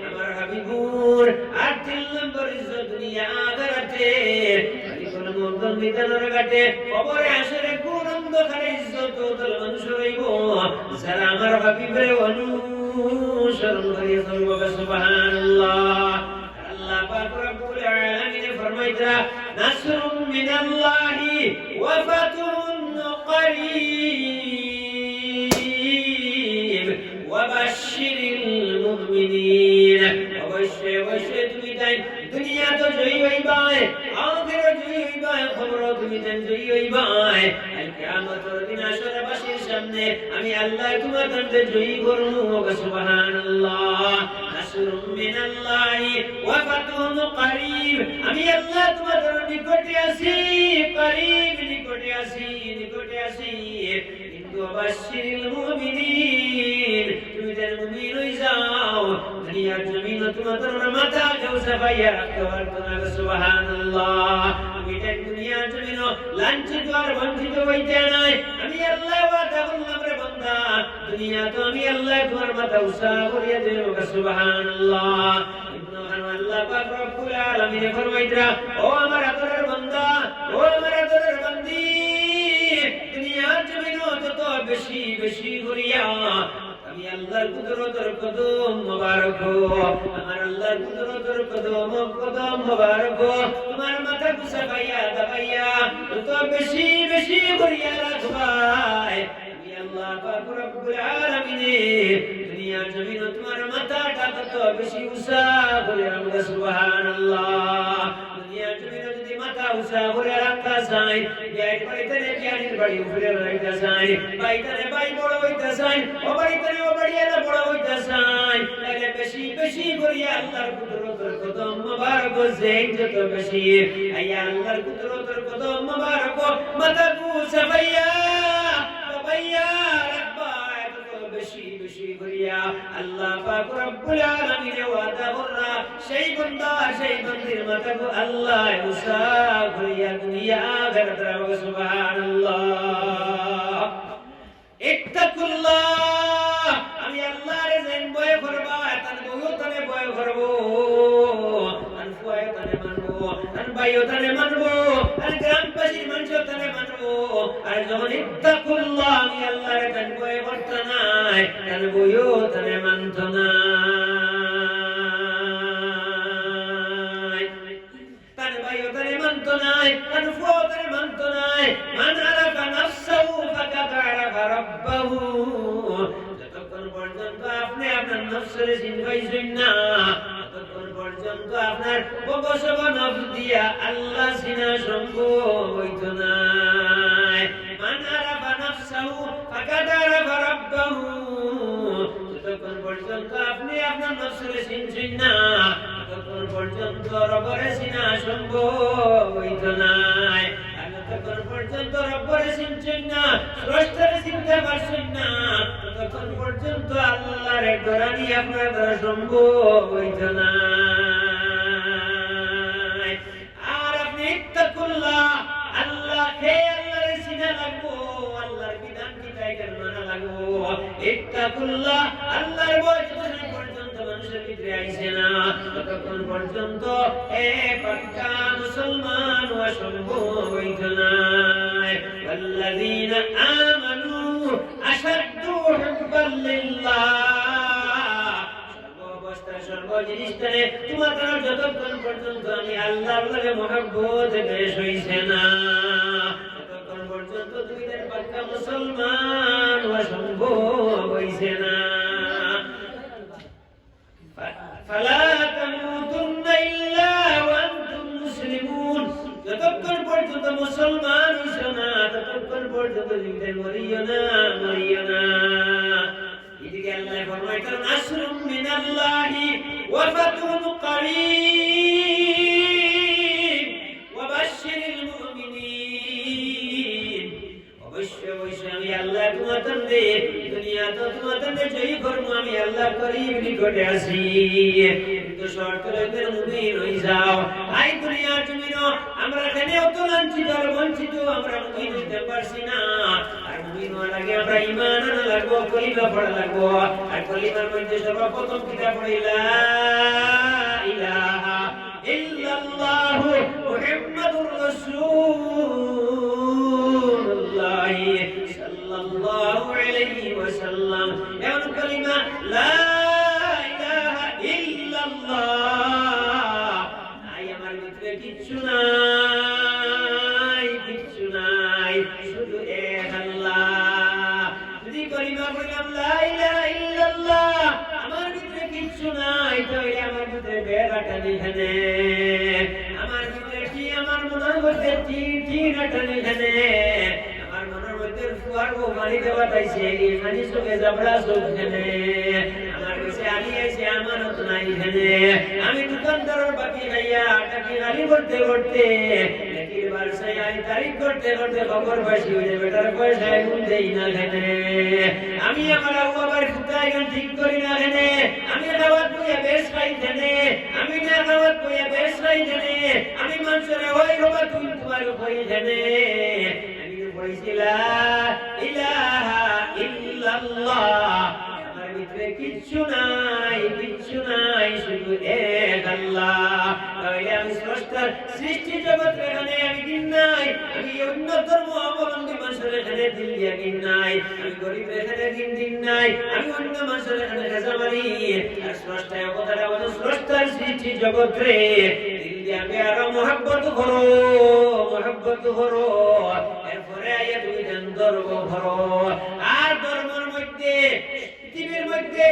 আমার হাবিবুর 8 নম্বর ইজ্জত দুনিয়া আখিরাতে মর্দন বিধানের ঘাটে কবরে আসরে কোন অন্ধকারে ইজ্জত দল মানুষ হইব যারা আমার হাবিবের অনুসরণ করিয়া চলবে সুবহানাল্লাহ আল্লাহ পাক রব্বুল আলামিন ফরমাইতা নাসরুম মিনাল্লাহি ওয়া ফাতুন করিব ওয়া বাশশির আল্লাহ তোমার কাছে জয়ী করবো সুবহানাল্লাহ নাসরুম মিনাল্লাহি ওয়া ফাতহুন করিব আমি আল্লাহ তোমার নিকটে আছি করিব নিকটে আছি কিন্তু অবশ্যিল মুমিনিন তুমি যেন মুমিন হই যাও দুনিয়ার জমিন তোমার মাথা জৌসা পাইয়া রাখতে পারতো না সুবহানাল্লাহ তুমি যেন দুনিয়ার জমিন লাঞ্ছিত আর বঞ্চিত হইতে নাই আমি আল্লাহ ওয়াদা করলাম রে বান্দা দুনিয়া তো আমি আল্লাহ তোমার মাথা উঁচা করিয়া দেব সুবহানাল্লাহ আল্লাহ পাক রব্বুল আলামিন ফরমাইতরা ও আমার আদরের বান্দা ও আমার আদরের বান্দি দুনিয়ার জমিন যত বেশি বেশি করিয়া আমি আল্লাহর কুদরতের কদম মোবারক আমার আল্লাহর কুদরতের কদম মোবারক তোমার মাথা কুসা পাইয়া দাবাইয়া যত বেশি বেশি করিয়া রাখবাই আমি আল্লাহ পাক রব্বুল আলামিন দুনিয়ার জমিন তোমার মাথাটা তত বেশি উঁচা করে রাখবো সুবহানাল্লাহ দুনিয়ার জমিন যদি মাথা উঁচা করে রাখা যায় বিয়ের বাড়িতে বিয়ানির বাড়ি উপরে রাখতে যায় বাইতারে বাই বড় হইতে যায় ও বাড়িতে ও বাড়িয়ালা বড় হইতে যায় তাইলে বেশি বেশি করিয়া আল্লাহর কুদরতের কদম মোবারক যেই যত বেশি আইয়া আল্লাহর কুদরতের কদম মোবারক মাথা উঁচা পাইয়া রাখবা বেশি বেশি করিয়া আল্লাহ পাক রব্বুল আলামিন ওয়াদা কররা সেই বান্দা সেই বান্দির মাথাকে আল্লাহ উসা করিয়া দুনিয়া আখিরাত রাখবো সুবহানাল্লাহ ইত্তাকুল্লাহ আমি আল্লাহর যেন ভয় করবা তার বউ তারে ভয় করব আর ফুয়ায় তারে মানবো আর ভাইও তারে মানবো আর গ্রামবাসীর মানুষ তারে মানবো আর যখন ইত্তাকুল্লাহ আমি আল্লাহর যেন ভয় করতে নাই তার বউ তারে মানত না তার ভাইও তারে মানত নাই তার ফুয়াও তারে মানত নাই মান আরাফা নাফসাহু ফাকাদ আরাফা রাব্বাহু যতক্ষণ পর্যন্ত আপনি আপনার নফসের চিনবাইছেন না ততক্ষণ পর্যন্ত আপনার বকসব নফস দিয়া আল্লাহ চিনা সম্ভব হইত না মান আরাফা নাফসাহু ফাকাদ আরাফা রাব্বাহু যতক্ষণ পর্যন্ত আপনি আপনার নফসের চিনছেন না ততক্ষণ পর্যন্ত রবের চিনা সম্ভব হইত না ততক্ষণ পর্যন্ত রব্বরে চিনছেন না স্রষ্টারে চিনতে পারছেন না ততক্ষণ পর্যন্ত আল্লাহর গোরানি আপনার দ্বারা সম্ভব হইত না আর আপনি ইত্তাকুল্লাহ আল্লাহ হে আল্লাহরে চিনা লাগবো আল্লাহর বিধান কি তাই মানা লাগবো ইত্তাকুল্লাহ আল্লাহর ভয় যতক্ষণ পর্যন্ত মানুষের ভিতরে আইছে না ততক্ষণ পর্যন্ত এ পাক্কা মুসলমান হওয়া সম্ভব হইত না ওয়াল্লাযীনা আমানু আশাদ্দু হুব্বান লিল্লাহ সর্বাবস্থায় সর্বজিনিসটারে তোমাদের যতক্ষণ পর্যন্ত আমি আল্লাহর লগে মহব্বত বেশ হইছে না ততক্ষণ পর্যন্ত দুইদের পাক্কা মুসলমান হওয়া সম্ভব হইছে না ফালা তামুতুন্না ইল্লা ওয়া আনতুম মুসলিমুন যতক্ষণ পর্যন্ত মুসলমান হইছো না ততক্ষণ পর্যন্ত জীবনে মরিও না এদিকে আল্লাহ ফরমাইতেন নাসরুম মিনাল্লাহি ওয়া ফাতহুন করিব ওয়া বাশশিরিল মুমিনিন অবশ্যই আমি আল্লাহ তোমাদের দুনিয়া তো তোমাদের জয়ী করবো আমি আল্লাহ করিব নিকটে আছি কিন্তু শর্ত হইতে মুমিন হয়ে যাও আই দুনিয়ার জমিন আমরা এখানে অত লাঞ্ছিত আর বঞ্চিত আমরা মুমিন হইতে পারছি না আর মুমিন হওয়ার আগে আমরা ঈমান আনা লাগবো কলিমা পড়া লাগবো আর কলিমার মধ্যে সর্বপ্রথম কিতাব পড়ি লা ইলাহা ইল্লাল্লাহু মুহাম্মাদুর রাসূলুল্লাহ সাল্লাল্লাহু আলাইহি ওয়াসাল্লাম এমন কলিমা লা ইলাহা ইল্লাল্লাহ আই আমার ভিতরে কিচ্ছু নাই শুধু এক আল্লাহ যদি কলিমা বললাম লা ইলাহা ইল্লাল্লাহ আমার ভিতরে কিচ্ছু নাই তাহলে আমার ভিতরে বেড়াটা নিখানে আমার ভিতরে কি আমার মনের মধ্যে কি নাটা নিখানে আমার মনের মধ্যে ফুয়ার ও পানি দেওয়া তাইছে এখানে চোখে জাবড়া চোখ খেলে আমার কাছে আমি এসে আমানত নাই এখানে আমি দোকানদারের বাকি খাইয়া টাকি গালি করতে করতে লেকির বারসায় আমি তারিখ করতে করতে খবর পাইছি ওই যে বেটার পয়সা এখন দেই না এখানে আমি আমার আবু আবার ফুটা এখন ঠিক করি না এখানে আমি দাওয়াত কইয়া বেশ খাই এখানে আমি না দাওয়াত কইয়া বেশ খাই এখানে আমি মানুষের ওই বাবা তুই তোমার কই এখানে আমি তো বলেছিলাম ইলাহা ইল্লাল্লাহ আমার ভিতরে কিচ্ছু নাই শুধু এক আল্লাহ তাহলে আমি স্রষ্টার সৃষ্টি জগৎ এখানে আমি দিন নাই আমি অন্য ধর্ম অবলম্বী মানুষের এখানে দিন দিয়া দিন নাই আমি গরিব এখানে দিন নাই আমি অন্য মানুষের এখানে কাজা মারি আর স্রষ্টায় কথাটা বলো স্রষ্টার সৃষ্টি জগৎ রে দিল দিয়া আমি আরো মহব্বত করো এরপরে আইয়া তুমি ধর্ম ধরো আর ধর্মের মধ্যে পৃথিবীর মধ্যে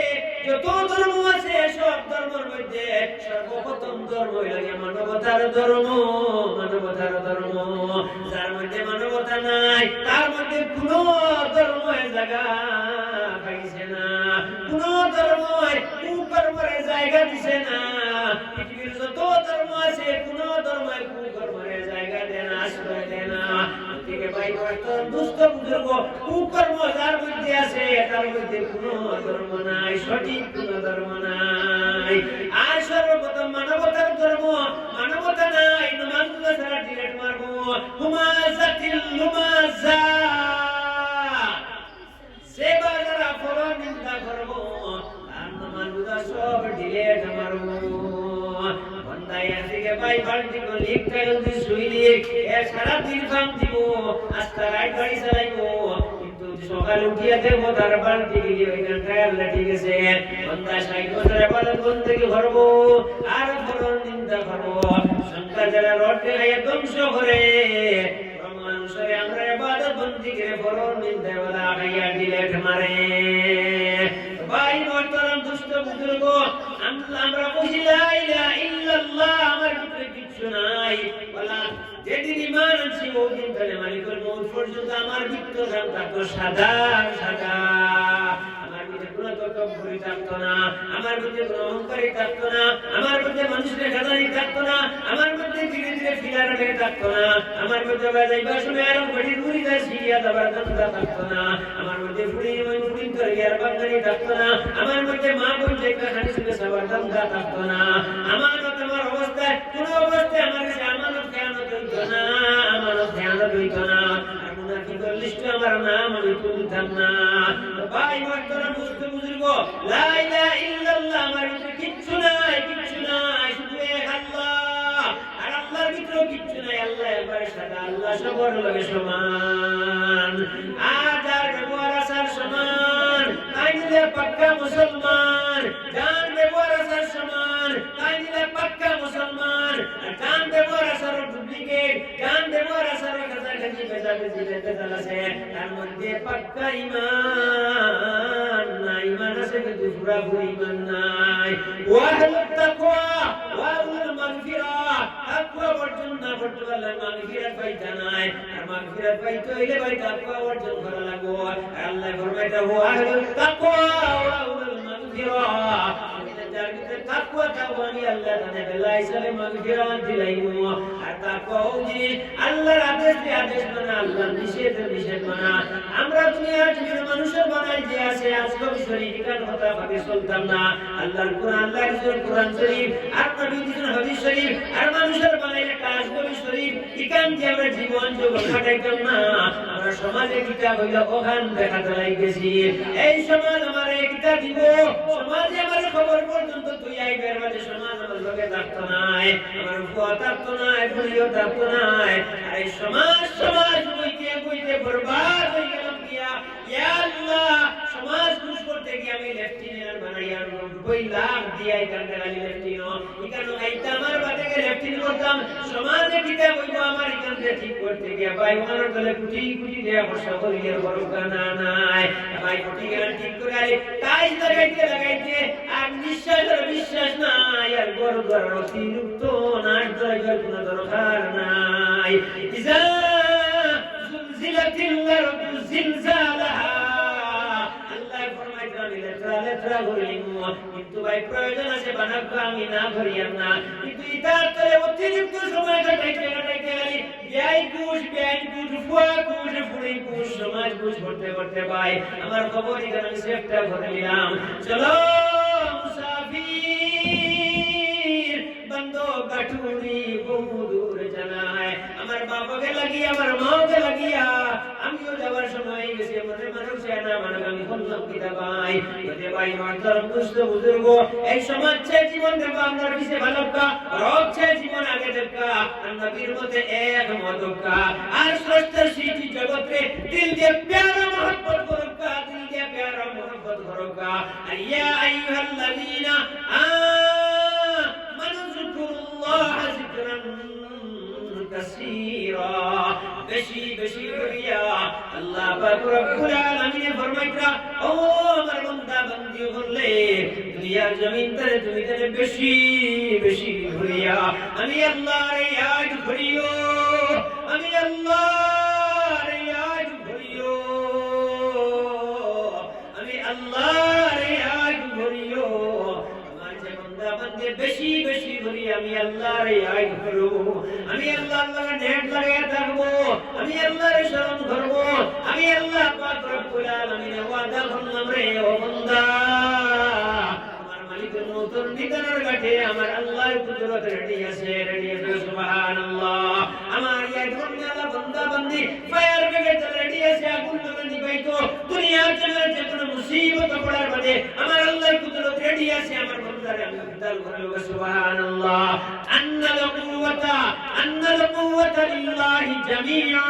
যত ধর্ম আছে সব ধর্মের মধ্যে সর্বপ্রথম ধর্ম হইল মানবতার ধর্ম যার মধ্যে মানবতা নাই তার মধ্যে কোনো ধর্মের জায়গা পাইছে না কোনো ধর্ম কুকর্মের জায়গা দিছে না পৃথিবীর যত ধর্ম আছে কোনো ধর্মের কুকর্মের জায়গা দেয় না আশ্রয় দেয় না থেকে ভাই দুষ্ট বুজুর্গ কুকর্ম যার মধ্যে আছে তার মধ্যে কোনো ধর্ম নাই সঠিক কোনো ধর্ম নাই আর সর্বপ্রথম মানবতার ধর্ম মানবতা নাই নামাজগুলো ছাড়া ডিলেট মারবো হুমাজাতিল লুমাজা সেবা যারা ফলো নিন্দা করবো আর নামাজগুলো সব ডিলেট মারবো বন্দায় থেকে ভাই বাড়ি করে লিখতে যদি শুই লিখ সারা দিন কাম দিব আস্তা রাইট গাড়ি চালাইবো কিন্তু সকালে উঠিয়া দেখবো তার বাড়ি গিয়ে ওইখান টায়ারলা ঠিক আছে বন্দা 60 বছর ইবাদত বন্দেগী করব আর ফরজ নিন্দা করব সংখ্যা যারা রটে খাইয়া ধ্বংস করে মানুষের আমরা ইবাদত বন্দেগী ফরজ নিন্দা ওলা খাইয়া ডিলেট মারে ভাই মোহতারাম দুষ্ট বুজুর্গ আমরা বুঝি লা ইলাহা ইল্লাল্লাহ আমার ভিতরে কিছু নাই বলা যেদিন ঈমান আনছি ওই দিন থেকে মালিকুল মউত পর্যন্ত আমার ভিতর থাকতো সাদা আমার ভিতরে কোনো তকব্বুরি থাকতো না আমার ভিতরে কোনো অহংকারী থাকতো না আমার ভিতরে মানুষের খাদানি থাকতো না আমার মধ্যে ধীরে ধীরে ফিলারাটে থাকতো না আমার মধ্যে বাজাইবার সময় আরো বড়ি ঘুরি যায় সিরিয়া দাবার দান্দা থাকতো না আমার মধ্যে ফুড়ি করিয়ার বাঙালি থাকতো না আমার মধ্যে মা বোন একটা হানি শুনে সবার দান্দা থাকতো না আমানত আমার অবস্থায় কোনো অবস্থায় আমার কাছে আমানত খেয়ানত হইতো না আর মুনাফিকের লিস্টে আমার নাম আমি তুলতাম না ভাই মোহতারাম বুজুর্গ লা ইলাহা ইল্লাল্লাহ আমার ভিতরে কিচ্ছু নাই শুধু এক আল্লাহ আর আল্লাহর ভিতরে কিচ্ছু নাই আল্লাহ একবারে সাদা আল্লাহ সবার লগে সমান আর যার ব্যবহার আসার সমান তাই নিলে পাক্কা মুসলমান যার ব্যবহার আসার সমান তাই নিলে পাক্কা মুসলমান যার ব্যবহার আসার ডুপ্লিকেট যার ব্যবহার আসার কাছাকাছি বেজাল আছে তার মধ্যে পাক্কা ঈমান নাই ঈমান আছে কিন্তু পুরাপুরি ঈমান নাই ওয়াহুল তাকওয়া ওয়াহুল মাগফিরা তাকওয়া অর্জন না করতে পারলে মাগফিরাত পাইতা নাই আর মাগফিরাত পাইতে হইলে ভাই তাকওয়া অর্জন করা লাগবে আল্লাহ ফরমাইতা ওয়াহুল তাকওয়া ওয়াহুল মাগফিরা যার ভিতরে তাকওয়া তাওয়ানি আল্লাহ তাআলা বেলা হিসাবে মাগফিরাত দিলাইবো আর তাকওয়া জিনিস আল্লাহর আদেশ মানা আল্লাহর নিষেধ মানা আমরা দুনিয়ার জীবনে মানুষের বানাই যে আছে আজকে শরীফ কার কথা ভাবে চলতাম না আল্লাহর কোরআন শরীফ আর নবীর হাদিস শরীফ আর মানুষের বানাই কাজ করি শরীফ ইকান যে আমরা জীবন জগৎ কাটাইতাম না আমরা সমাজে কিতাব হইল ওখান দেখা দাঁড়াই গেছি এই সমাজ আমার একটা দিব সমাজে আমার খবর পর্যন্ত তুই আইবার বাদে সমাজ আমার লগে থাকতো নাই আমার ফুয়া থাকতো নাই ফুলিও থাকতো নাই আর এই সমাজ বইতে বরবাদ হয়ে গেলাম গিয়া ইয়া আল্লাহ সমাজ খুশ করতে গিয়ে আমি লেফটেন্যান্ট বানাইয়া 90 লাখ দিয়া এখান থেকে লেফটেন্যান্ট এখানে আইতা আমার বাদে লেফটেন্যান্ট করতাম সমাজে কিতা হইব আমার এখান থেকে ঠিক করতে গিয়া ভাই ওনার দলে কোটি দেয়া বর্ষা করিয়ার বড় কানা নাই ভাই কোটি গেল ঠিক করে আলে তাই লাগাইতে আর বিশ্বাস নাই আর গর্বর অতিরিক্ত নাই দরকার কোনো দরকার নাই ইজা زلزلت الأرض ভাই প্রয়োজন আছে বানাবো আমি না করিয়াম না, কিন্তু ইতার তলে অতিরিক্ত সময় কাটাইতে কাটাইতে গেলি ব্যয় কুশ ফুয়া কুশ ফুড়ি কুশ সমাজ কুশ করতে করতে ভাই আমার খবর এখানে আমি সেফটা করে নিলাম। চলো মুসাফির বন্ধো গাঠুরি বহু দূর জানায়, আমার বাবাকে লাগিয়া আমার মাকে লাগিয়া আমিও যাওয়ার সময় গেছি। আমাদের মানুষ না মানুষ আমি বললাম কিতা ভাই বলে ভাই মাতার বুঝতে বুজুর্গ এই সমাজ ছেড়ে জীবন দেবো আপনার পিছিয়ে ভালোকা রব ছেড়ে জীবন আগে দেখা নবীর মতে এক মতকা আর স্রষ্টার সৃষ্টি জগতে দিল দিয়ে প্যারা মহব্বত করুকা, দিল দিয়ে প্যারা মহব্বত করুকা। ইয়া আইয়ুহাল্লাযীনা আমানু যিকুরুল্লাহ যিকরান কাসীরা, বেশি বেশি করিয়া আল্লাহ পাক রব্বুল আলামিন ফরমাইতরা ও আমার বান্দা বান্দি বললে দুনিয়ার জমিন তলে তুমি তলে বেশি বেশি করিয়া আমি আল্লাহর ইয়াদ করিও, আমি আল্লাহর ইয়াদ করিও, আমি আল্লাহর ইয়াদ করিও। আমার যে বান্দা বান্দি বেশি বেশি করি আমি আল্লাহর ইয়াদ করব, আমি আল্লাহর নেট লাগায়া থাকবো, আমি আল্লাহর শরণ করব, আমি আল্লাহ পাক রব্বুল আলামিন ওয়াদা করলাম রে ও বান্দা আমার মালিকের নতুন ঠিকানার কাছে আমার আল্লাহর কুদরত রেডি আছে সুবহানাল্লাহ। আমার এই ধর্মীয় বান্দা বান্দি ফায়ার ব্রিগেড রেডি আছে আগুন লাগা নিবাইতো দুনিয়ার জন্য যে কোনো মুসিবত পড়ার বাদে আমার আল্লাহর কুদরত রেডি আছে আমার বান্দারে আমি উদ্ধার করব সুবহানাল্লাহ। আন্নাল কুওয়াতা লিল্লাহি জামিআ,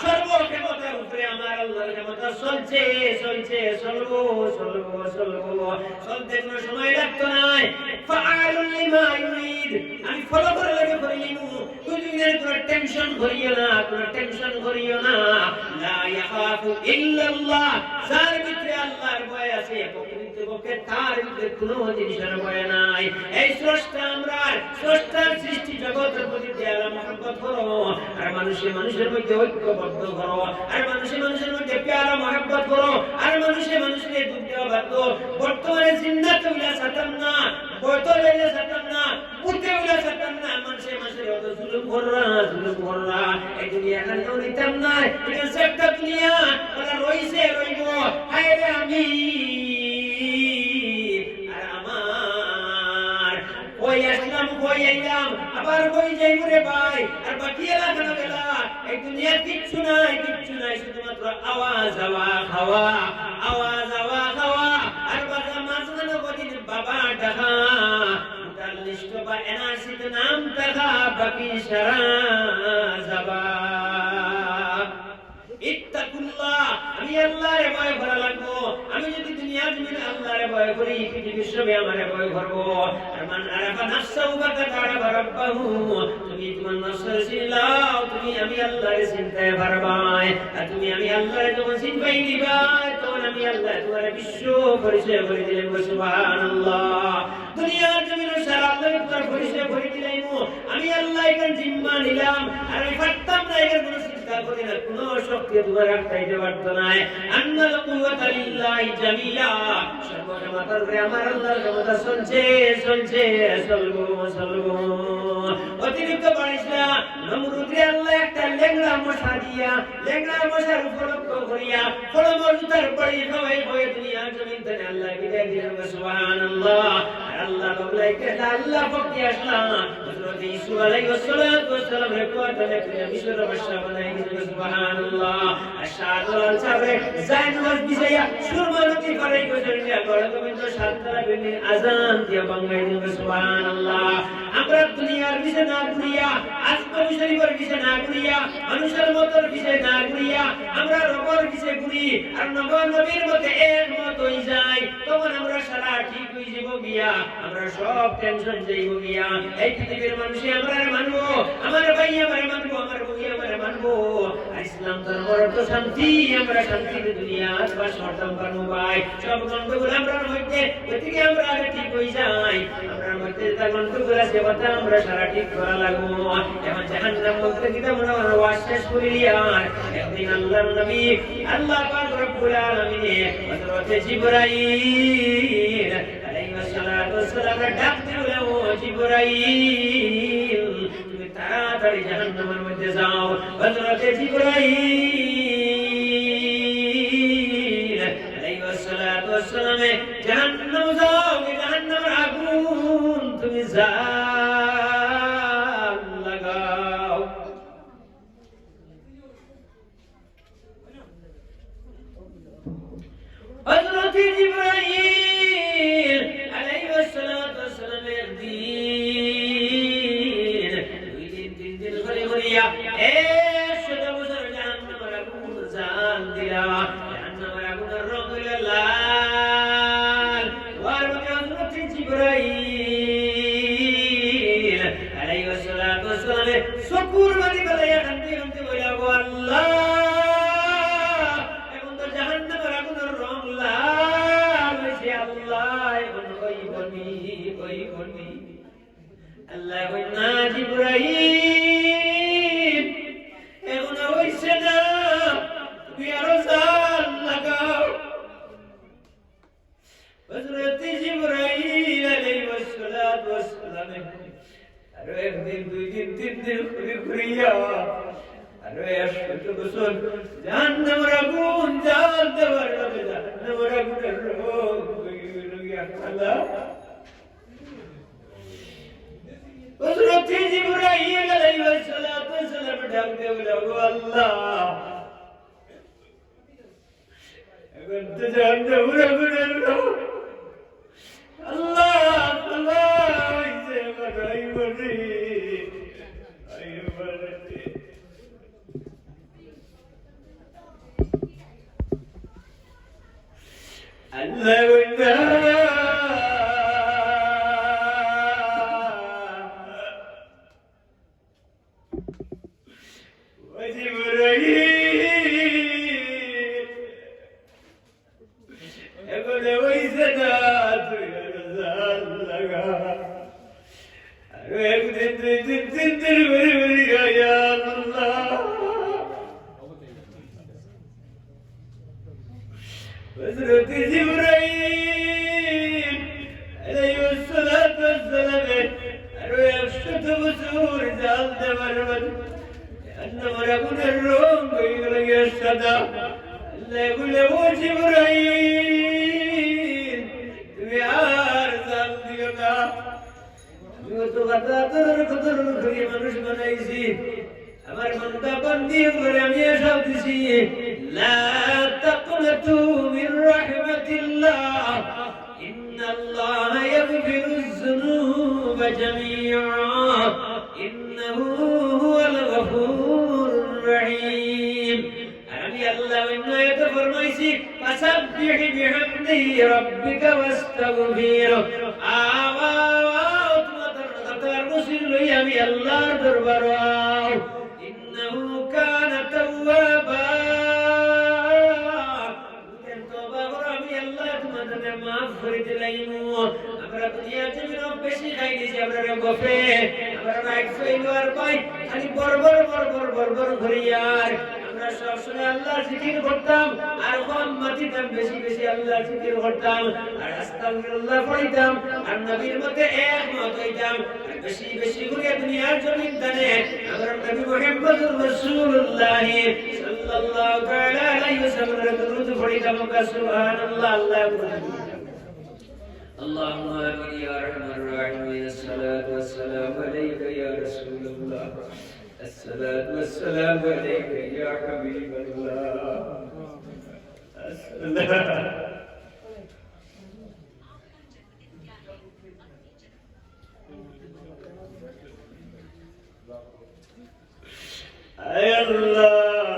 সর্বক্ষমতার উপরে আমার আল্লাহর ক্ষমতা চলছে চলছে চলবো চলবো চলবো চলতে কোনো সময় লাগতো না। ফাআলুল লিমা ইউরিদ, আমি ফলো করে লাগে করিলিমু, দুনিয়ার কোনো টেনশন করিও না, কোনো টেনশন করিও না। লা ইয়াখাফু ইল্লাল্লাহ, যার ভিতরে আল্লাহর ভয় আছে প্রকৃতপক্ষে তার ভিতরে কোনো জিনিসের ভয় নাই। এই স্রষ্টা আমরার স্রষ্টার সৃষ্টি জগতের প্রতি দয়া মহব্বত করো, আর মানুষের মানুষের মধ্যে ঐক্যবদ্ধ করো, আর মানুষের মানুষের মধ্যে প্যারা মহব্বত করো, আর মানুষের মানুষকে দুঃখ দেওয়া বাধ্য। বর্তমানে জিন্দা তৈলা সাতাম না, বর্তমানে সাতাম না, মুখে উলা সাতাম না, মানুষের মানুষের অত জুলুম কররা এই দুনিয়া এখানে নিতাম না। এটা সেটা দুনিয়া ওরা রইছে রইব, হায় রে আমি আর আমার ওই আসলাম কই আইলাম আবার কই যাইব রে ভাই, আর বাকি এলাকা না গেলা এই দুনিয়া কিচ্ছু নাই শুধুমাত্র আওয়াজ হাওয়া খাওয়া, আওয়াজ হাওয়া খাওয়া আর বাবা মাঝখানে কদিন বাবা ডাকা লিস্ট বা এনআরসি তে নাম দেখা বাকি সারা যাবা। ইত্তাকুল্লাহ, আমি আল্লাহর ভয় করা লাগবো। আমি যদি দুনিয়ার জমিনে আল্লাহর ভয় করি পৃথিবীর সবে আমারে ভয় করবো। আর মান আরাফা নাফসাহু ফাকাদ আরাফা রাব্বাহু, তুমি তোমার নফসের চিনলাও তুমি আমি আল্লাহর চিনতে পারবাই। আর তুমি আমি আল্লাহর যখন চিনবাই দিবা তখন আমি আল্লাহ তোমার বিশ্ব পরিচয় করে দিলেন সুবহানাল্লাহ। দুনিয়ার জমিনে সারা আল্লাহর তোমার পরিচয় করে দিলাম, আমি আল্লাহ এখানে জিম্মা নিলাম, আর আমি পারতাম না এখানে কোনো চিন্তা করি না, কোনো শক্তি তোমার আটকাইতে পারতো না। আন্নাল কুওয়াতা লিল্লাহি জামিআ, সর্বক্ষমতার উপরে আমার আল্লাহর ক্ষমতা চলছে চলছে চলবো চলবো। অতিরিক্ত পারিস না, নমরুদরে আল্লাহ একটা লেংড়া মশা দিয়া লেংড়া মশার উপলক্ষ করিয়া ফলো মজুদার পড়ি খাওয়াই বয়ে দুনিয়ার জমিন থেকে আল্লাহ বিদায় দিলেন সুবহানাল্লাহ। আল্লাহ বলাইকে আল্লাহ পক্ষে আসলাম হযরত ঈসা আলাইহিস সালাতু ওয়াস সালাম রেকর্ডে করে মিশর ভাষা বানাই দিলেন সুবহানাল্লাহ। আশহাদু আল সাবরে জাইনুল বিজায়া সুরমানতি করে গজরিয়া গড়গোবিন্দ সাতরা বিনি আযান দিয়া বাংলায় দিলেন সুবহানাল্লাহ। আমরা দুনিয়ার বিষয় না ঘুরিয়া আজকে শরীফের বিষয় না ঘুরিয়া মানুষের মতর বিষয় না ঘুরিয়া আমরা রবের বিষয় ঘুরি আর নবীর মতে একমত হয়ে যাই, তখন আমরা সারা ঠিক হয়ে যাব গিয়া, আমরা সব টেনশন যাইব গিয়া। এই পৃথিবীর মানুষে আমরা মানবো, আমার ভাই আমার মানবো, আমার বই আমার মানবো। ইসলাম ধর্মের তো শান্তি, আমরা শান্তিতে দুনিয়া বা সর্দাম পারবো ভাই। সব গন্ডগোল আমরার মধ্যে ওইদিকে আমরা আগে ঠিক হয়ে যাই, আমরার মধ্যে তা গন্ডগোল আছে কথা আমরা সারা ঠিক করা লাগবো। এখন জাহান্নাম বলতে কিতা মনে হয় ওয়াজ শেষ করিলিয়া একদিন আল্লাহর নবী আল্লাহ পাক রব্বুল আলামিন হযরত জিবরাইল আলাইহিস সালাতু ওয়াস সালাম ডাক দিলে ও জিবরাইল তুমি তাড়াতাড়ি জাহান্নামের মধ্যে যাও হযরত জিবরাইল আলাইহিস সালাতু ওয়াস সালাম জাহান্নাম যাও জাহান্নামের আগুন তুমি জাল লাগাও হযরত জিবরাইল আলাইহিস সালাতু ওয়াস সালাম একদিন দুই দিন তিন দিন করে করিয়া 100 বছর জাহান্নামের আগুন জাল দিলা জাহান্নামের আগুনের রং হইল লাল ওয়ার মধ্যে হযরত জিবরাইল আলাইহিস সালাতু ওয়াস সালাম চকুর বাড়ি গলাইয়া কাঁদতে কাঁদতে বলিয়া গো আল্লাহ এখন তো জাহান্নামের আগুনের রং লাল হইছে আল্লাহ এখন কইবনি আল্লাহ কই না জিবরাইল এখন হইছে না তুমি আরো জাল লাগাও হযরত জিবরাইল আলাইহিস সালাতু ওয়াস সালাম আরো একদিন দুই দিন তিন দিন ঘুরিয়া আরো 100 বছর জাহান্নামের আগুন জাল দেওয়ার লগে জাহান্নামের আগুনের রং হইয়া আল্লাহ হযরত জিবরাইল আলাইহিস সালাতু ওয়াস সালাম ডাক দিয়ে বলে ও আল্লাহ এখন তো জাহান্নামের আগুনের রং আল্লাহ আল্লাহ ইসে বাড়াই বলি আইও বাড়তে আল্লাহ বন্ধা ও জিবরাইল এখন হইছে না তুই জাল লাগা আরো একদিন দুই দিন তিন দিন ঘুরি ইয়া আল্লাহ হযরত জিবরাইল আলাইহিস সালাতু ওয়াস সালাম আরো 100 বছর জাল দেওয়ার জাহান্নামের আগুনের রং হয়ে গেল সাদা আল্লাহ বলে ও জিবরাইল তুমি আর জাল দিও না আমি তো কত করে মানুষ বানাইছি আমার বান্দা বান্দি করে আমি এসব দিছি লা তাকনাতু মির রাহমাতিল্লাহ ইন্নাল্লাহা ইয়াগফিরুয যুনুবা জামিআ ইন্নাহু হুয়াল গফুরুর রহিম আমি আল্লাহ ইন্নায়ত ফরমাইছি ফাসাব্বিহ বিহামদি রাব্বিকা ওয়াস্তাগফির তোমার রসুল লই আমি আল্লাহর দরবার ইন্নাহু কানা তাওয়াবা তওবা কর আমি আল্লাহ তোমাদের maaf করে দিলাইমু আমরা দুনিয়া জমিন বেশি খাই দিছি আমরা গফে আমরা রাইট ফেইলর পাই খালি বরবর করিয়ার আমরা সব সময় আল্লাহর জিকির করতাম আর কম মাটিতাম বেশি বেশি আল্লাহর জিকির করতাম আর আস্তাগফিরুল্লাহ পড়তাম আর নবীর মতে একমত হইতাম বেশি বেশি করে দুনিয়ার জমিন দানে আমরা নবী মুহাম্মদুর রাসূলুল্লাহ সাল্লাল্লাহু তাআলা আলাইহি ওয়াসাল্লামের দরুদ পড়তাম সুবহানাল্লাহ আল্লাহ اللهم آمين يا أرحم الراحمين الصلاة والسلام عليك يا رسول الله الصلاة والسلام عليك يا حبيب الله أي الله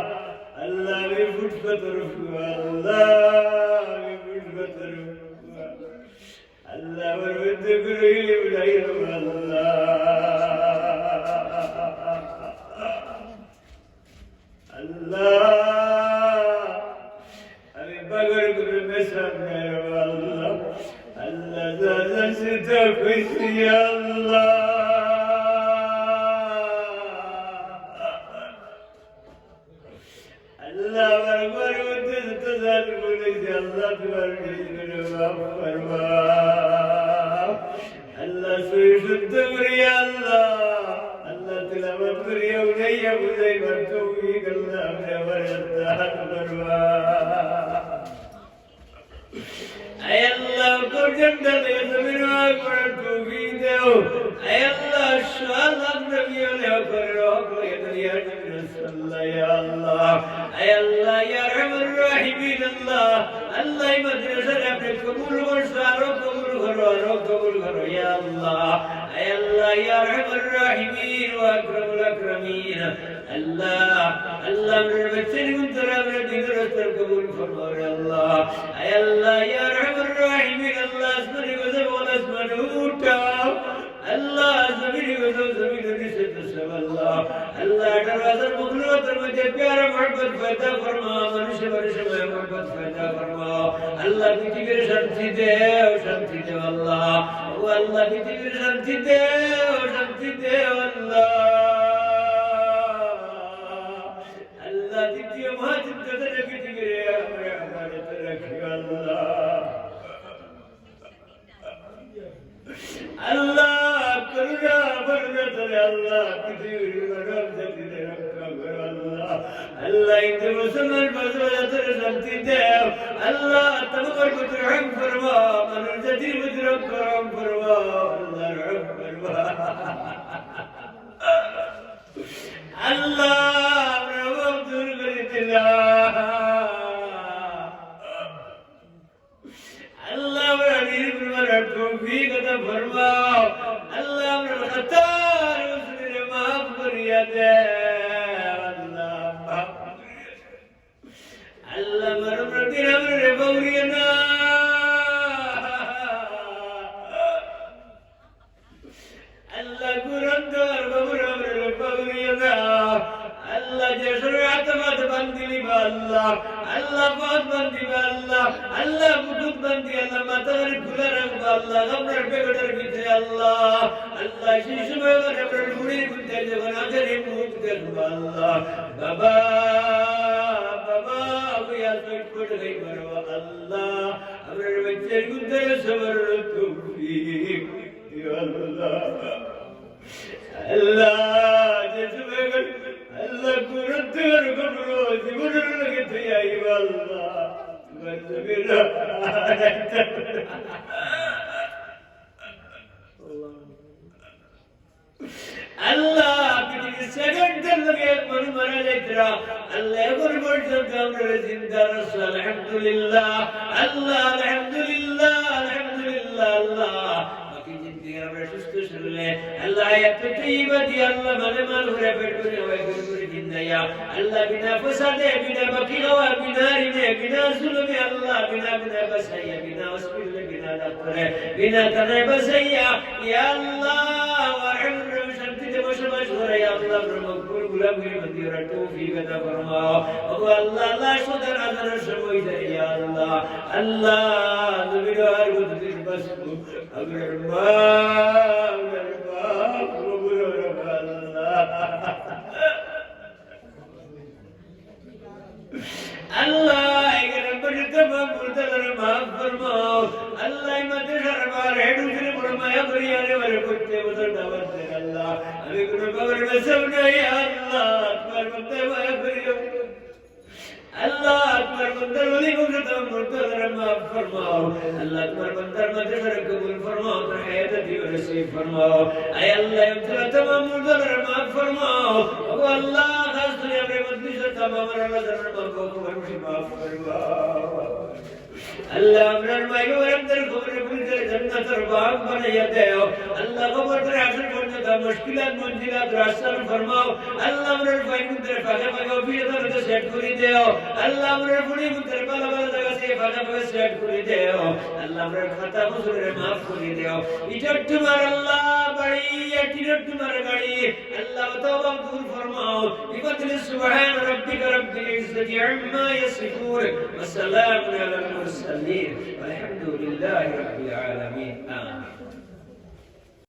الله بيفوت بطرف الله بيفوت بطرف الله ورد قريب لا يرضى الله أبي بقر قبل مسلم الله الله زاد ستفيس يا الله الله ورقر وتزال قلت الله تبارك فرما করি আল্লাহ আল্লাহ তিলাওয়াত করি উনাইয়া বুঝাইবার তৌফিক আল্লাহ আপনি আমার আল্লাহ করবা আয় আল্লাহ পর্যন্ত জমিন করার তৌফিক দাও আয় আল্লাহ সালাম নবী আলাইহি করে রহমত দুনিয়ার জন্য সাল্লাল্লাহু ইয়া আল্লাহ আয় আল্লাহ ইয়া রহমান রহিমিন আল্লাহ আল্লাহ মাদ্রাসা আপনি কবুল করছো আরো কবুল করো ইয়া আল্লাহ আয় আল্লাহ ইয়া রহমান রহিমিন ওয়া আকরামুল আকরামিন আল্লাহ আল্লাহ মেরে বচ্চের গুন্তরা মেরে দিনের রাস্তা কবুল ফরমাও আল্লাহ আয় আল্লাহ ইয়া রহমান রহিমিন আল্লাহ আসমানে গজে বল আসমানে উঠাও আল্লাহ জমিনে গজে জমিনে নিচে তসব আল্লাহ আল্লাহ দরওয়াজার মুখলুতের মধ্যে প্যারা মোহব্বত পয়দা ফরমাও মানুষে মোহব্বত পয়দা ফরমাও আল্লাহ পৃথিবীর শান্তি দেও আল্লাহ ও আল্লাহ পৃথিবীর শান্তি দেও আল্লাহ আল্লাহ দ্বিতীয় মহাযুদ্ধে পৃথিবীর আমরা আমানত রাখি আল্লাহ আল্লাহ করুণা বরকতে আল্লাহ পৃথিবীর মানব জাতিকে রক্ষা করো আল্লাহ আল্লাহ ইন্দু মুসলমান বাজারের শান্তি দেও আল্লাহ তোমার পুত্র রহম ফরমাও মানব জাতির পুত্র রহম ফরমাও আল্লাহ রহম ফরমাও আল্লাহ আমরা দূর করে দিলাম আল্লাহ আমরা নির্মল তৌফিক আতা ফরমাও আল্লাহ আমরা খতার উসরে মাফ করিয়া দে আল্লাহ মাফ আল্লাহ মরমতি আমরে বউরিয়া না আল্লাহ গুরন্দর বাবুর আমরে বউরিয়া না আল্লাহ জেসর আতমাত বান্দিলি আল্লাহ আল্লাহ বাদ বান্দি আল্লাহ আল্লাহ বুকুত বান্দি আল্লাহ মাতার খুলা রাখবা আল্লাহ আপনার বেগটার ভিতরে আল্লাহ আল্লাহ সেই সময় আপনার মুড়ির ভিতরে যখন আখেরি মুহূর্ত দেখবো আল্লাহ বাবা ভুইয়া সৈট করে গাই করবো আল্লাহ আপনার বাচ্চার ভিতরে সবার তৌফিক আল্লাহ আল্লাহ যে সময় আল্লাহ কুরতের কবরো জীবনের লাগে তুই আইবা আল্লাহ বলবিরা আল্লাহ পৃথিবীর সেকেন্ডের লাগে মন মারা যাইতরা আল্লাহ এবার পর্যন্ত আমরা জিন্দা রাসূল আলহামদুলিল্লাহ আল্লাহ আলহামদুলিল্লাহ আল্লাহ আমরা সুস্থ শরীরে আল্লাহ এত তৈবা দি আল্লাহ মানে মাল ঘুরে পেট করে হয় করে জিন্দায়া আল্লাহ বিনা ফসাদে বিনা বাকিরা বিনা রিনে বিনা জুলমে আল্লাহ বিনা বাসাইয়া বিনা হসপিটালে বিনা ডাক্তারে বিনা তানে বাসাইয়া ইয়া আল্লাহ ওয়ারহাম শান্তিতে বসবাস করে আল্লাহ মকবুল গুলামগিরি মন্দিরে তৌফিক আতা ফরমাও ও আল্লাহ আল্লাহ সদর আদরের সময় দেয় ইয়া আল্লাহ আল্লাহ নবীর বুদ্ধির বাসু আগের মা আল্লাহ এখানে পর্যন্ত মাফ ফরমাও আল্লাহ মাদ্রাসার বার হেডুসের বড় মায়া করিয়া রে করতে বছর দাওয়াত দেন আল্লাহ আমি কোনো খবর বেসব নাই আল্লাহ তোমার মধ্যে মায়া করিও আল্লাহ তোমার বন্দার ওলি মুর্শিদার মুর্তজার মাফ ফরমাও আল্লাহ তোমার বন্দার মাদ্রাসার কবুল ফরমাও তোর হায়াত দিও নসিব ফরমাও আয় আল্লাহ ইমতিলা तमाम মুর্তজার মাফ ফরমাও ও আল্লাহ খাস করে আপনি মজলিসের तमाम রাজার মাফ ফরমাও আল্লাহ আমরার মাইগো আমাদের খবরে পুলিশের জান্নাতের বাগ বানাইয়া দাও আল্লাহ খবরের আসল পর্যন্ত মুশকিলাত মঞ্জিলাত রাসল ফরমাও আল্লাহ আমরার ফাইকুদের ফাঁকা ফাঁকা বিয়েদারতে সেট করে দাও আল্লাহ আমরার পুরি মুদের বালা বালা জায়গা সে ফাঁকা ফাঁকা সেট করে দাও আল্লাহ আমরার খাতা মুসরে মাফ করে দাও এটা তোমার আল্লাহ বাড়ি এটা তোমার গাড়ি আল্লাহ তওবা কবুল ফরমাও বিফadli সুবহান রাব্বিকা রাব্বিল ইজ্জতি আম্মা ইয়াসিফুন ওয়া সালামুন আলাল মুরসালিন والحمد لله رب العالمين آمين